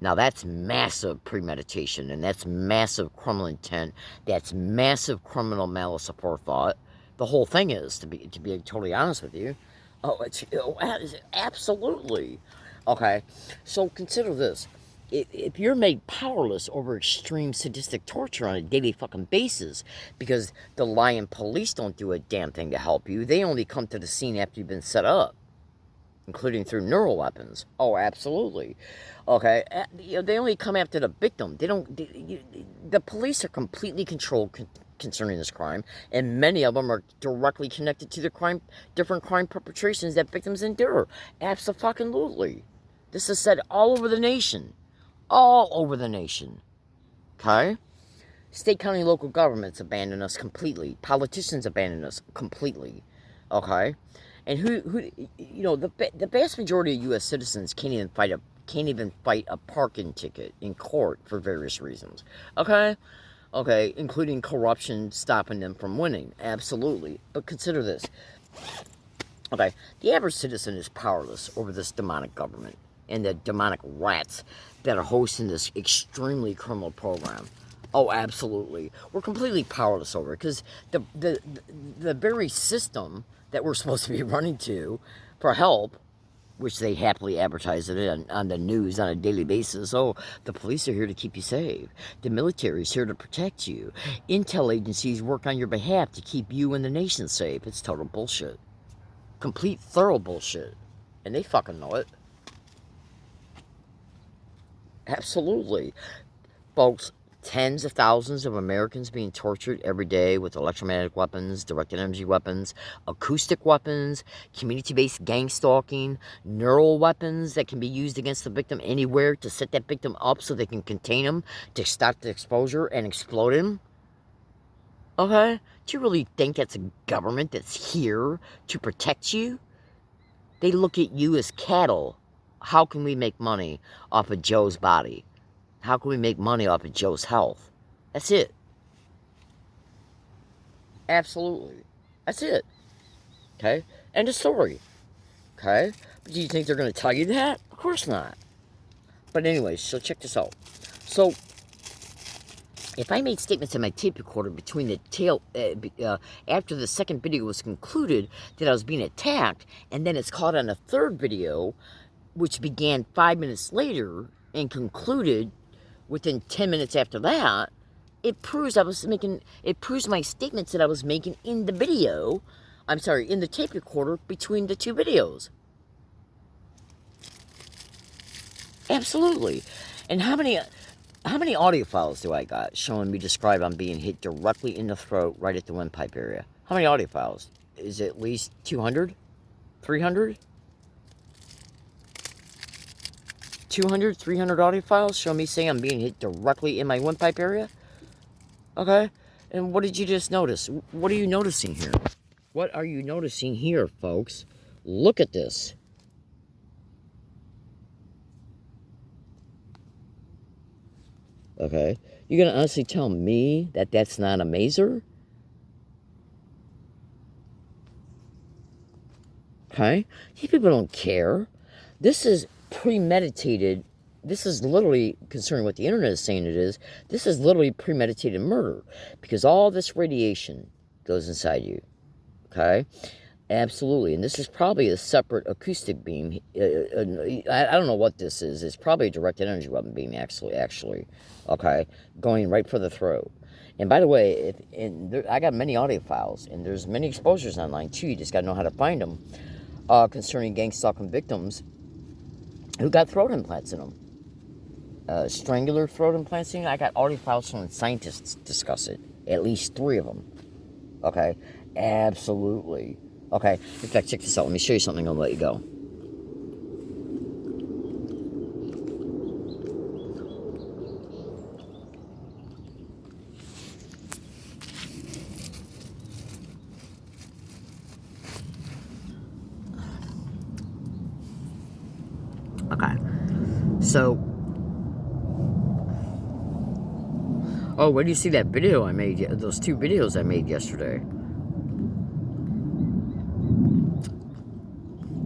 Now that's massive premeditation, and that's massive criminal intent, that's massive criminal malice aforethought. The whole thing is, to be totally honest with you. It's absolutely. Okay, so consider this. If you're made powerless over extreme sadistic torture on a daily fucking basis, because the lying police don't do a damn thing to help you, they only come to the scene after you've been set up, including through neural weapons. Oh, absolutely. Okay, they only come after the victim. They don't. The police are completely controlled concerning this crime, and many of them are directly connected to the different crime perpetrations that victims endure. Absolutely. This is said all over the nation. All over the nation. Okay? State, county, local governments abandon us completely. Politicians abandon us completely. Okay? And who you know, the vast majority of U.S. citizens can't even fight a parking ticket in court for various reasons. Okay? Okay, including corruption stopping them from winning. Absolutely. But consider this. Okay, the average citizen is powerless over this demonic government and the demonic rats that are hosting this extremely criminal program. Oh, absolutely. We're completely powerless over it because the very system that we're supposed to be running to for help, which they happily advertise it on the news on a daily basis. Oh, the police are here to keep you safe. The military is here to protect you. Intel agencies work on your behalf to keep you and the nation safe. It's total bullshit. Complete, thorough bullshit. And they fucking know it. Absolutely. Folks, tens of thousands of Americans being tortured every day with electromagnetic weapons, directed energy weapons, acoustic weapons, community-based gang stalking, neural weapons that can be used against the victim anywhere to set that victim up so they can contain him, to stop the exposure and explode him. Okay? Do you really think that's a government that's here to protect you? They look at you as cattle. How can we make money off of Joe's body? How can we make money off of Joe's health? That's it. Absolutely. That's it. Okay? End of story. Okay? But do you think they're going to tell you that? Of course not. But anyways, so check this out. So, if I made statements in my tape recorder between the after the second video was concluded that I was being attacked, and then it's caught on a third video, which began 5 minutes later and concluded within 10 minutes after that, it proves my statements that I was making in the video, in the tape recorder between the two videos. Absolutely. And how many audio files do I got showing me describe I'm being hit directly in the throat right at the windpipe area? How many audio files? Is it at least 200? 300? 200, 300 audio files show me saying I'm being hit directly in my windpipe area? Okay? And what did you just notice? What are you noticing here? What are you noticing here, folks? Look at this. Okay? You're going to honestly tell me that that's not a maser? Okay? These people don't care. This is premeditated. This is literally, concerning what the internet is saying it is, this is literally premeditated murder. Because all this radiation goes inside you. Okay? Absolutely. And this is probably a separate acoustic beam. I don't know what this is. It's probably a directed energy weapon beam, actually. Okay? Going right for the throat. And by the way, I got many audio files, and there's many exposures online, too. You just got to know how to find them. Concerning gang stalking victims who got throat implants in them. Strangular throat implants in them. I got audio files from scientists discuss it. At least 3 of them. Okay? Absolutely. Okay, in fact, check this out. Let me show you something. I'll let you go. Okay. So, oh, where do you see that video I made? Those 2 videos I made yesterday.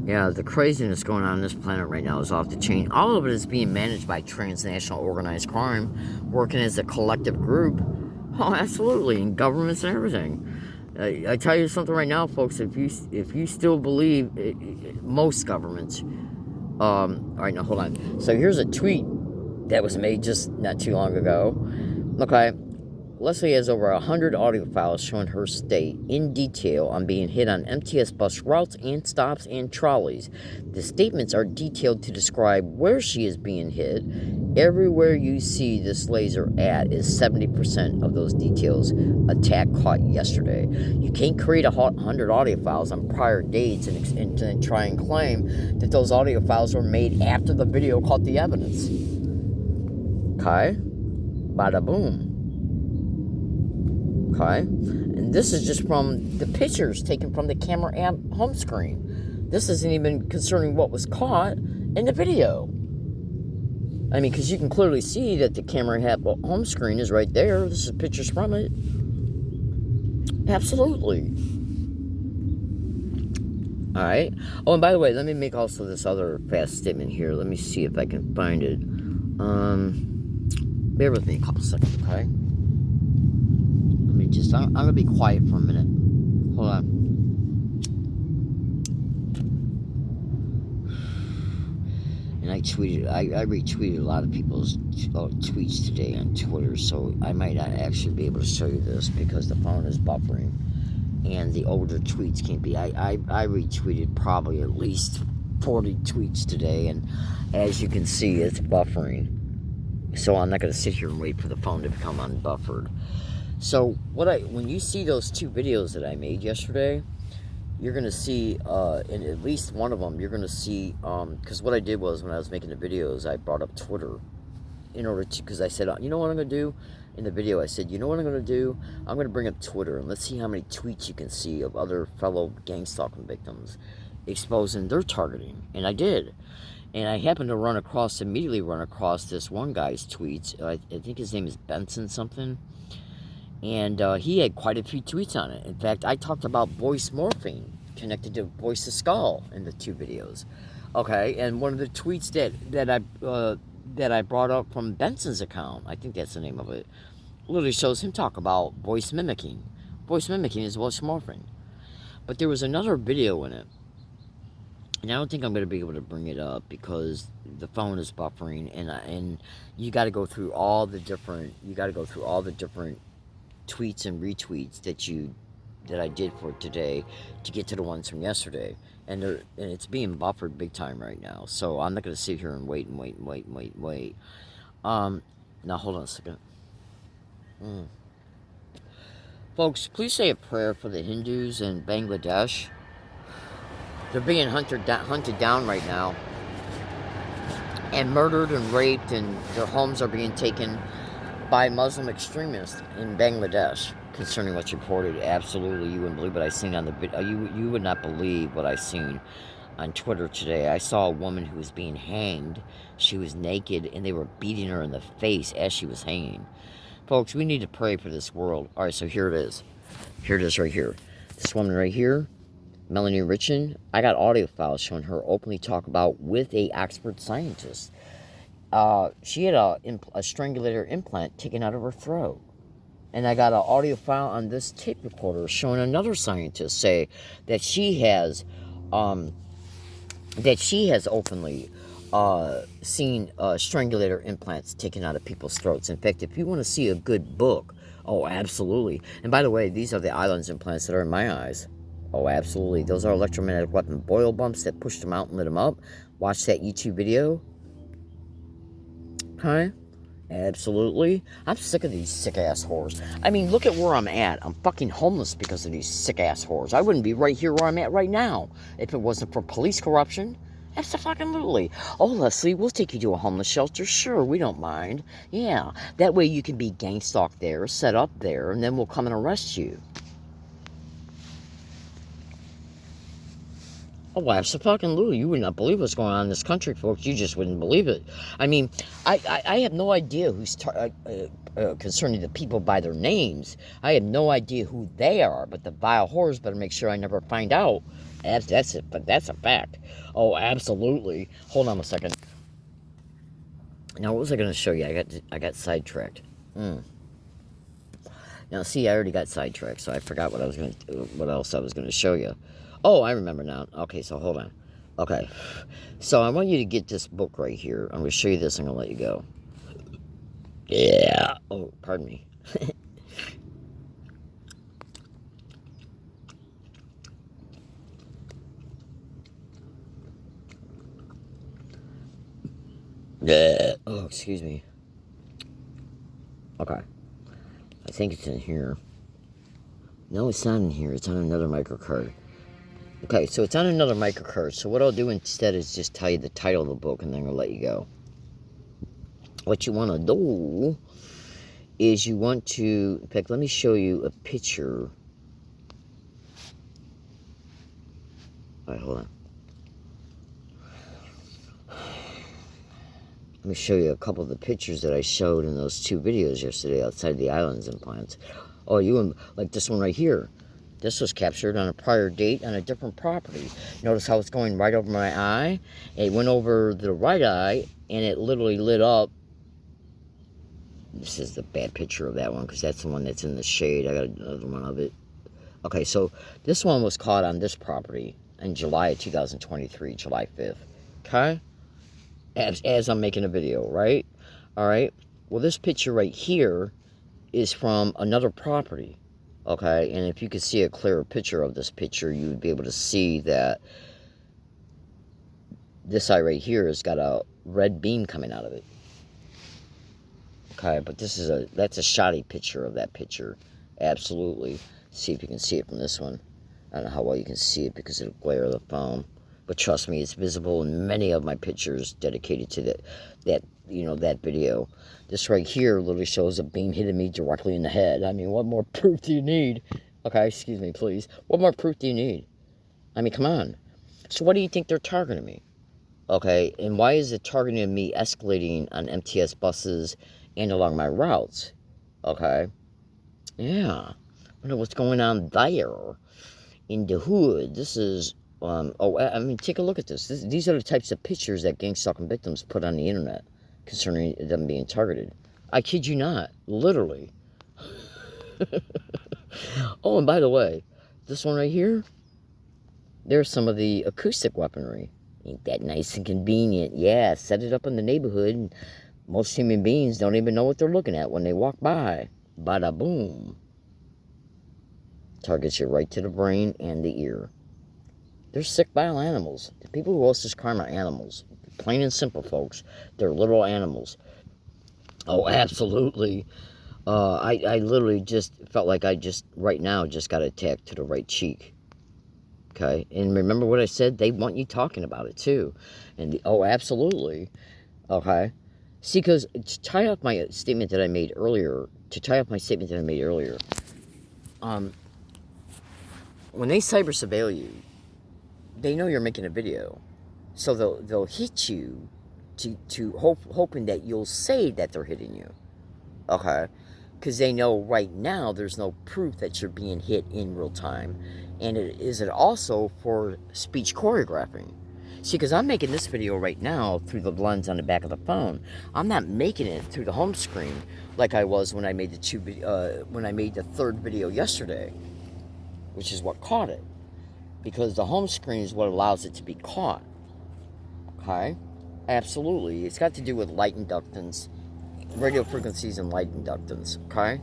Yeah, the craziness going on this planet right now is off the chain. All of it is being managed by transnational organized crime, working as a collective group. Oh, absolutely, and governments and everything. I tell you something right now, folks. If you still believe most governments, all right, now hold on. So here's a tweet that was made just not too long ago. Okay. Leslie has over 100 audio files showing her state in detail on being hit on MTS bus routes and stops and trolleys. The statements are detailed to describe where she is being hit. Everywhere you see this laser at is 70% of those details. Attack caught yesterday. You can't create 100 audio files on prior dates and try and claim that those audio files were made after the video caught the evidence. Okay? Bada boom. Okay, and this is just from the pictures taken from the camera app home screen. This isn't even concerning what was caught in the video. I mean, because you can clearly see that the camera home screen is right there. This is pictures from it. Absolutely. Alright. Oh, and by the way, let me make also this other fast statement here. Let me see if I can find it. Bear with me a couple seconds, okay? Let me just... I'm going to be quiet for a minute. Hold on. And I retweeted a lot of people's tweets today on Twitter, so I might not actually be able to show you this because the phone is buffering. And the older tweets can't be. I retweeted probably at least 40 tweets today, and as you can see, it's buffering. So I'm not going to sit here and wait for the phone to become unbuffered. So when you see those 2 videos that I made yesterday, you're going to see, in at least one of them, you're going to see, because what I did was when I was making the videos, I brought up Twitter in order to, because I said, you know what I'm going to do? In the video, I said, you know what I'm going to do? I'm going to bring up Twitter, and let's see how many tweets you can see of other fellow gang stalking victims exposing their targeting. And I did. And I happened to immediately run across this one guy's tweets. I think his name is Benson something. And he had quite a few tweets on it. In fact, I talked about voice morphing connected to Voice of Skull in the 2 videos. Okay, and one of the tweets that I brought up from Benson's account, I think that's the name of it, literally shows him talk about voice mimicking. Voice mimicking is voice morphing. But there was another video in it, and I don't think I'm going to be able to bring it up because the phone is buffering, and you got to go through all the different tweets and retweets that I did for today to get to the ones from yesterday. And it's being buffered big time right now. So I'm not going to sit here and wait. Now hold on a second. Folks, please say a prayer for the Hindus in Bangladesh. They're being hunted down right now. And murdered and raped, and their homes are being taken by Muslim extremists in Bangladesh. Concerning what's reported, absolutely, you wouldn't believe what I seen on the video. You would not believe what I seen on Twitter today. I saw a woman who was being hanged. She was naked, and they were beating her in the face as she was hanging. Folks, we need to pray for this world. All right, so here it is. Here it is right here. This woman right here, Melanie Richin, I got audio files showing her openly talk about with a Oxford scientist. She had a strangulator implant taken out of her throat. And I got an audio file on this tape recorder showing another scientist say that she has openly seen strangulator implants taken out of people's throats. In fact, if you want to see a good book, oh, absolutely. And by the way, these are the islands implants that are in my eyes. Oh, absolutely. Those are electromagnetic weapon boil bumps that pushed them out and lit them up. Watch that YouTube video. Okay? Absolutely. I'm sick of these sick-ass whores. I mean, look at where I'm at. I'm fucking homeless because of these sick-ass whores. I wouldn't be right here where I'm at right now if it wasn't for police corruption. Absolutely. Oh, Leslie, we'll take you to a homeless shelter. Sure, we don't mind. Yeah, that way you can be gang stalked there, set up there, and then we'll come and arrest you. Oh, absolutely. You would not believe what's going on in this country, folks. You just wouldn't believe it. I mean, I have no idea who's concerning the people by their names. I have no idea who they are, but the vile whores better make sure I never find out. That's it, but that's a fact. Oh, absolutely. Hold on a second. Now, what was I going to show you? I got sidetracked. Now, see, I already got sidetracked, so I forgot what else I was going to show you. Oh, I remember now. Okay, so hold on. Okay, so I want you to get this book right here. I'm going to show you this. I'm going to let you go. Yeah. Oh, pardon me. Yeah. Oh, excuse me. Okay. I think it's in here. No, it's not in here. It's on another microcard. Okay, so it's on another microcard. So what I'll do instead is just tell you the title of the book, and then I'll let you go. What you want to do is you want to... In fact, let me show you a picture. All right, hold on. Let me show you a couple of the pictures that I showed in those 2 videos yesterday outside the islands and plants. Oh, like this one right here. This was captured on a prior date on a different property. Notice how it's going right over my eye? It went over the right eye, and it literally lit up. This is the bad picture of that one, because that's the one that's in the shade. I got another one of it. Okay, so this one was caught on this property in July of 2023, July 5th. Okay? As I'm making a video, right? All right? Well, this picture right here is from another property. Okay, and if you could see a clearer picture of this picture, you would be able to see that this eye right here has got a red beam coming out of it. Okay, but that's a shoddy picture of that picture. Absolutely. See if you can see it from this one. I don't know how well you can see it because of the glare of the phone. But trust me, it's visible in many of my pictures dedicated to that video. This right here literally shows a beam hitting me directly in the head. I mean, what more proof do you need? Okay, excuse me, please. What more proof do you need? I mean, come on. So what do you think they're targeting me? Okay, and why is it targeting me escalating on MTS buses and along my routes? Okay, yeah. I wonder what's going on there in the hood. This is, I mean, take a look at this. These are the types of pictures that gang stalking victims put on the internet concerning them being targeted. I kid you not, literally. Oh, and by the way, this one right here, there's some of the acoustic weaponry. Ain't that nice and convenient? Yeah, set it up in the neighborhood, and most human beings don't even know what they're looking at when they walk by. Bada boom. Targets you right to the brain and the ear. They're sick, vile animals. The people who host this crime are animals. Plain and simple, folks. They're little animals. Oh, absolutely. I literally just felt like right now, just got attacked to the right cheek. Okay? And remember what I said? They want you talking about it, too. And oh, absolutely. Okay? See, because to tie up my statement that I made earlier, when they cyber surveil you, they know you're making a video. So they'll hit you hoping that you'll say that they're hitting you. Okay? Because they know right now there's no proof that you're being hit in real time. And is it also for speech choreographing? See, because I'm making this video right now through the lens on the back of the phone. I'm not making it through the home screen like I was when I made the third video yesterday, which is what caught it. Because the home screen is what allows it to be caught. Okay? Absolutely. It's got to do with light inductance, radio frequencies and light inductance. Okay?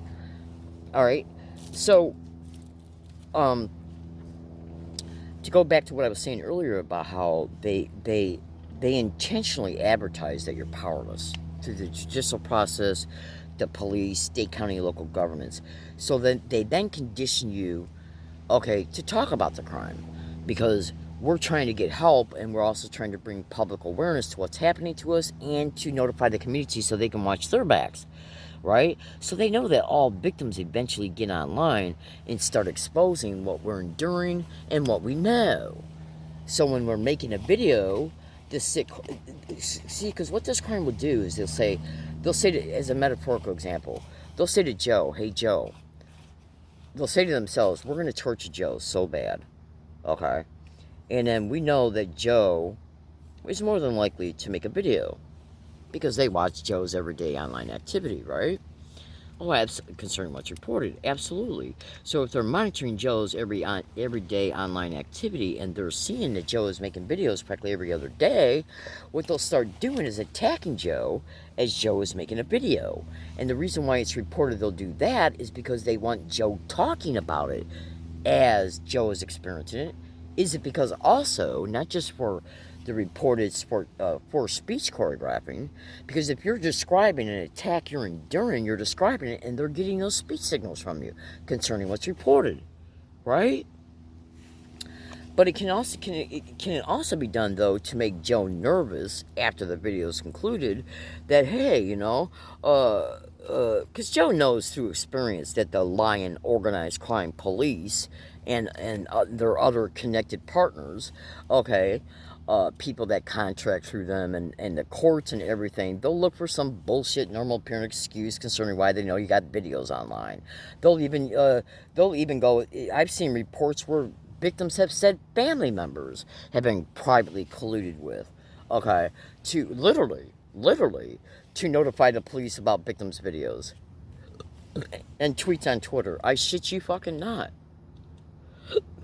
Alright. So, to go back to what I was saying earlier about how they intentionally advertise that you're powerless through the judicial process, the police, state, county, local governments. So then they condition you, okay, to talk about the crime, because we're trying to get help, and we're also trying to bring public awareness to what's happening to us and to notify the community so they can watch their backs, right? So they know that all victims eventually get online and start exposing what we're enduring and what we know. So when we're making a video, see, because what this crime will do is they'll say to, as a metaphorical example, they'll say to Joe, hey Joe, they'll say to themselves, we're going to torture Joe so bad, okay? And then we know that Joe is more than likely to make a video because they watch Joe's everyday online activity, right? Oh, concerning what's reported, absolutely. So if they're monitoring Joe's everyday online activity and they're seeing that Joe is making videos practically every other day, what they'll start doing is attacking Joe as Joe is making a video. And the reason why it's reported they'll do that is because they want Joe talking about it as Joe is experiencing it. Is it because also, not just for the reported for speech choreographing, because if you're describing an attack you're enduring, you're describing it, and they're getting those speech signals from you concerning what's reported, right? But it can also be done, though, to make Joe nervous after the video is concluded, that, hey, because Joe knows through experience that the Lion organized crime police and their other connected partners, okay, people that contract through them, and the courts and everything, they'll look for some bullshit normal apparent excuse concerning why they know you got videos online. They'll even go, I've seen reports where victims have said family members have been privately colluded with, okay, to literally to notify the police about victims' videos and tweets on Twitter. I shit you fucking not.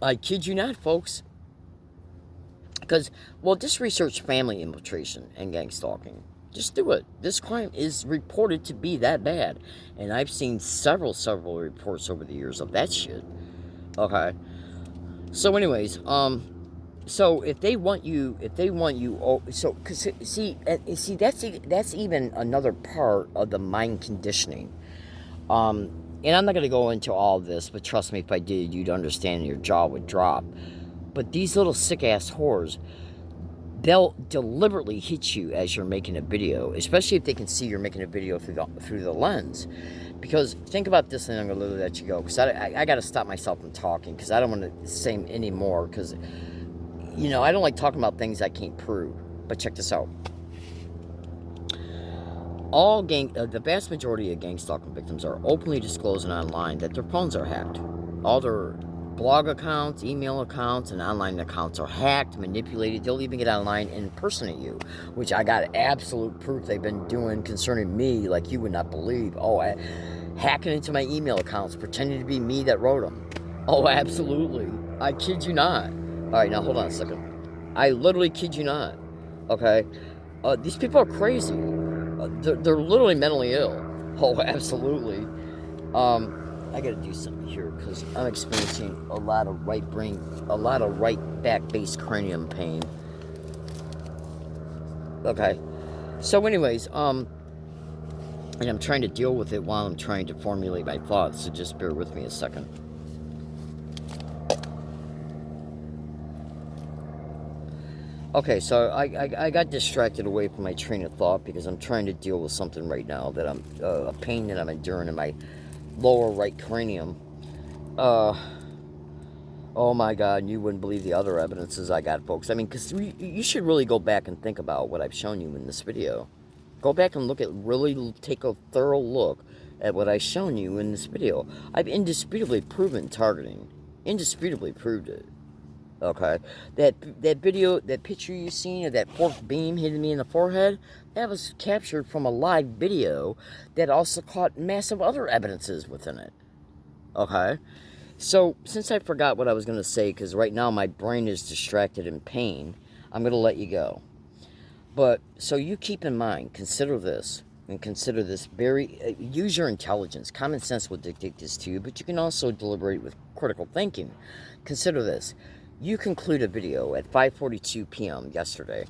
I kid you not, folks. Because, well, just research family infiltration and gang stalking. Just do it. This crime is reported to be that bad. And I've seen several reports over the years of that shit. Okay. So anyways, so if they want you, cause see, that's even another part of the mind conditioning. And I'm not going to go into all this, but trust me, if I did, you'd understand and your jaw would drop. But these little sick-ass whores, they'll deliberately hit you as you're making a video, especially if they can see you're making a video through the lens. Because think about this, and I'm going to let you go, because I got to stop myself from talking, because I don't want to say any more, because, you know, I don't like talking about things I can't prove. But check this out. The vast majority of gang stalking victims are openly disclosing online that their phones are hacked. All their blog accounts, email accounts, and online accounts are hacked, manipulated. They'll even get online and impersonate you, which I got absolute proof they've been doing concerning me like you would not believe. Hacking into my email accounts, pretending to be me that wrote them. Oh, absolutely. I kid you not. All right, now hold on a second. I literally kid you not. Okay? These people are crazy. They're literally mentally ill. Oh, absolutely. I gotta do something here because I'm experiencing a lot of right back base cranium pain. Okay. So anyways, and I'm trying to deal with it while I'm trying to formulate my thoughts, so just bear with me a second. Okay, so I got distracted away from my train of thought because I'm trying to deal with something right now that I'm, a pain that I'm enduring in my lower right cranium. Oh my God, you wouldn't believe the other evidences I got, folks. I mean, because you should really go back and think about what I've shown you in this video. Go back and take a thorough look at what I've shown you in this video. I've indisputably proven targeting. Indisputably proved it. Okay? That video, that picture you seen of that forked beam hitting me in the forehead, that was captured from a live video that also caught massive other evidences within it. Okay? So, since I forgot what I was going to say, because right now my brain is distracted in pain, I'm going to let you go. But, so you keep in mind, consider this, and consider this very, use your intelligence. Common sense will dictate this to you, but you can also deliberate with critical thinking. Consider this. You conclude a video at 5:42 p.m. yesterday.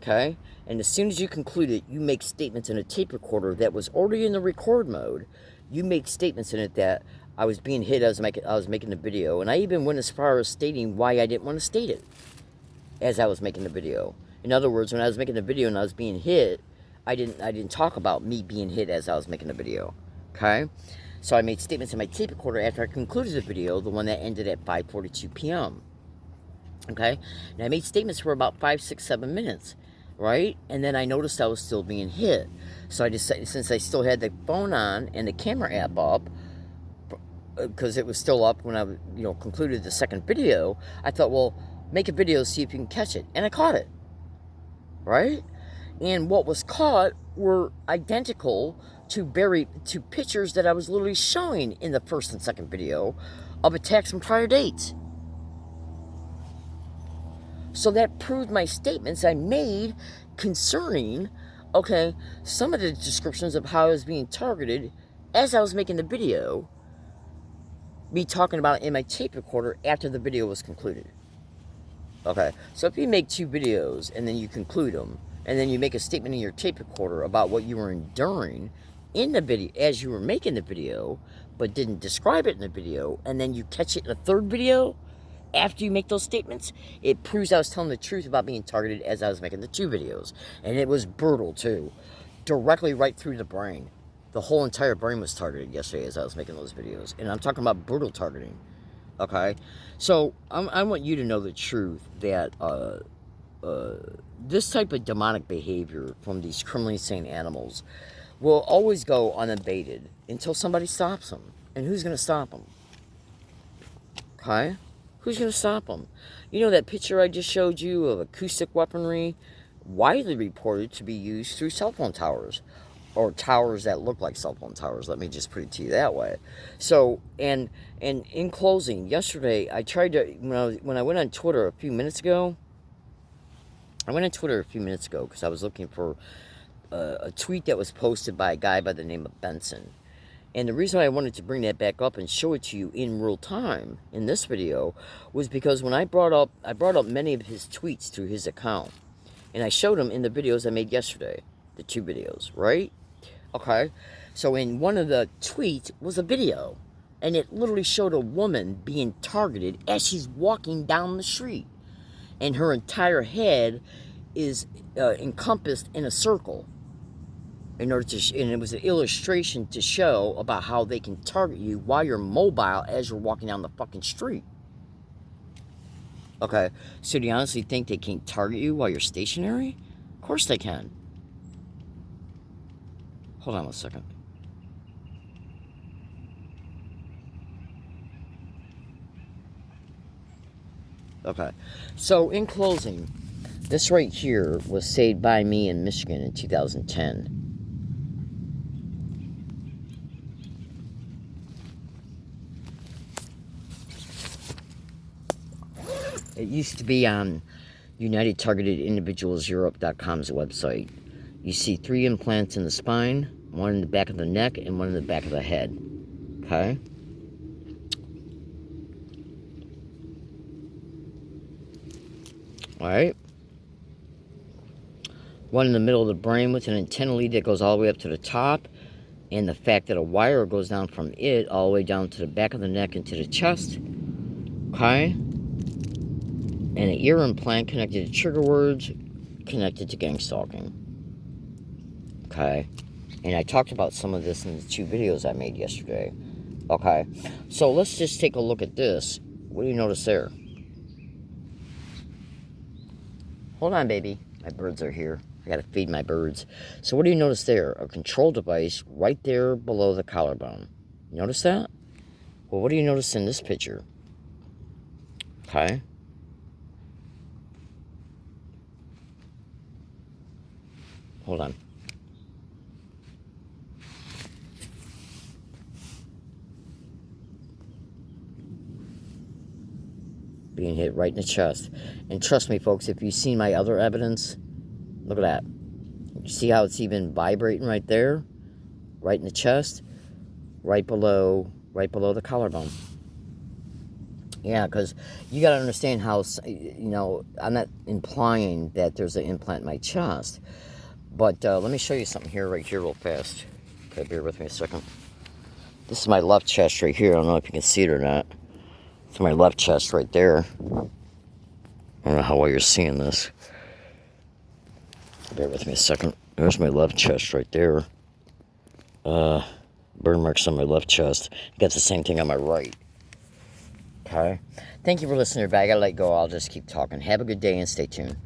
Okay? And as soon as you conclude it, you make statements in a tape recorder that was already in the record mode. You make statements in it that I was being hit as I was making the video. And I even went as far as stating why I didn't want to state it as I was making the video. In other words, when I was making the video and I was being hit, I didn't talk about me being hit as I was making the video. Okay? So I made statements in my tape recorder after I concluded the video, the one that ended at 5:42 p.m. Okay? And I made statements for about 5, 6, 7 minutes. Right? And then I noticed I was still being hit. So I decided, since I still had the phone on and the camera app up, because it was still up when I concluded the second video, I thought, well, make a video, see if you can catch it. And I caught it. Right? And what was caught were identical to pictures that I was literally showing in the first and second video of attacks from prior dates. So that proved my statements I made concerning, okay, some of the descriptions of how I was being targeted as I was making the video, me talking about it in my tape recorder after the video was concluded. Okay, so if you make 2 videos and then you conclude them, and then you make a statement in your tape recorder about what you were enduring in the video as you were making the video, but didn't describe it in the video, and then you catch it in a third video after you make those statements, it proves I was telling the truth about being targeted as I was making the 2 videos. And it was brutal too. Directly right through the brain. The whole entire brain was targeted yesterday as I was making those videos. And I'm talking about brutal targeting. Okay? So, I want you to know the truth that this type of demonic behavior from these criminally insane animals will always go unabated until somebody stops them. And who's going to stop them? Okay? Who's going to stop them? You know that picture I just showed you of acoustic weaponry widely reported to be used through cell phone towers, or towers that look like cell phone towers. Let me just put it to you that way. So, and in closing, yesterday I tried to, when I went on Twitter a few minutes ago, because I was looking for a tweet that was posted by a guy by the name of Benson. And the reason I wanted to bring that back up and show it to you in real time in this video was because when I brought up many of his tweets through his account, and I showed them in the videos I made yesterday, the 2 videos, right? Okay, so in one of the tweets was a video, and it literally showed a woman being targeted as she's walking down the street, and her entire head is encompassed in a circle. In order to, and it was an illustration to show about how they can target you while you're mobile as you're walking down the fucking street. Okay, so do you honestly think they can't target you while you're stationary? Of course they can. Hold on a second. Okay, so in closing, this right here was saved by me in Michigan in 2010. It used to be on UnitedTargetedIndividualsEurope.com's website. You see 3 implants in the spine, 1 in the back of the neck, and 1 in the back of the head. Okay? Alright? 1 in the middle of the brain with an antenna lead that goes all the way up to the top, and the fact that a wire goes down from it all the way down to the back of the neck and to the chest. Okay? And an ear implant connected to trigger words, connected to gang stalking. Okay? And I talked about some of this in the 2 videos I made yesterday. Okay? So let's just take a look at this. What do you notice there? Hold on, baby. My birds are here. I gotta feed my birds. So what do you notice there? A control device right there below the collarbone. You notice that? Well, what do you notice in this picture? Okay? Hold on. Being hit right in the chest. And trust me, folks, if you've seen my other evidence, look at that. You see how it's even vibrating right there? Right in the chest? Right below the collarbone. Yeah, because you got to understand how, I'm not implying that there's an implant in my chest. But let me show you something here, right here, real fast. Okay, bear with me a second. This is my left chest right here. I don't know if you can see it or not. It's my left chest right there. I don't know how well you're seeing this. Bear with me a second. There's my left chest right there. Burn marks on my left chest. Got the same thing on my right. Okay? Thank you for listening, everybody. I gotta let go. I'll just keep talking. Have a good day and stay tuned.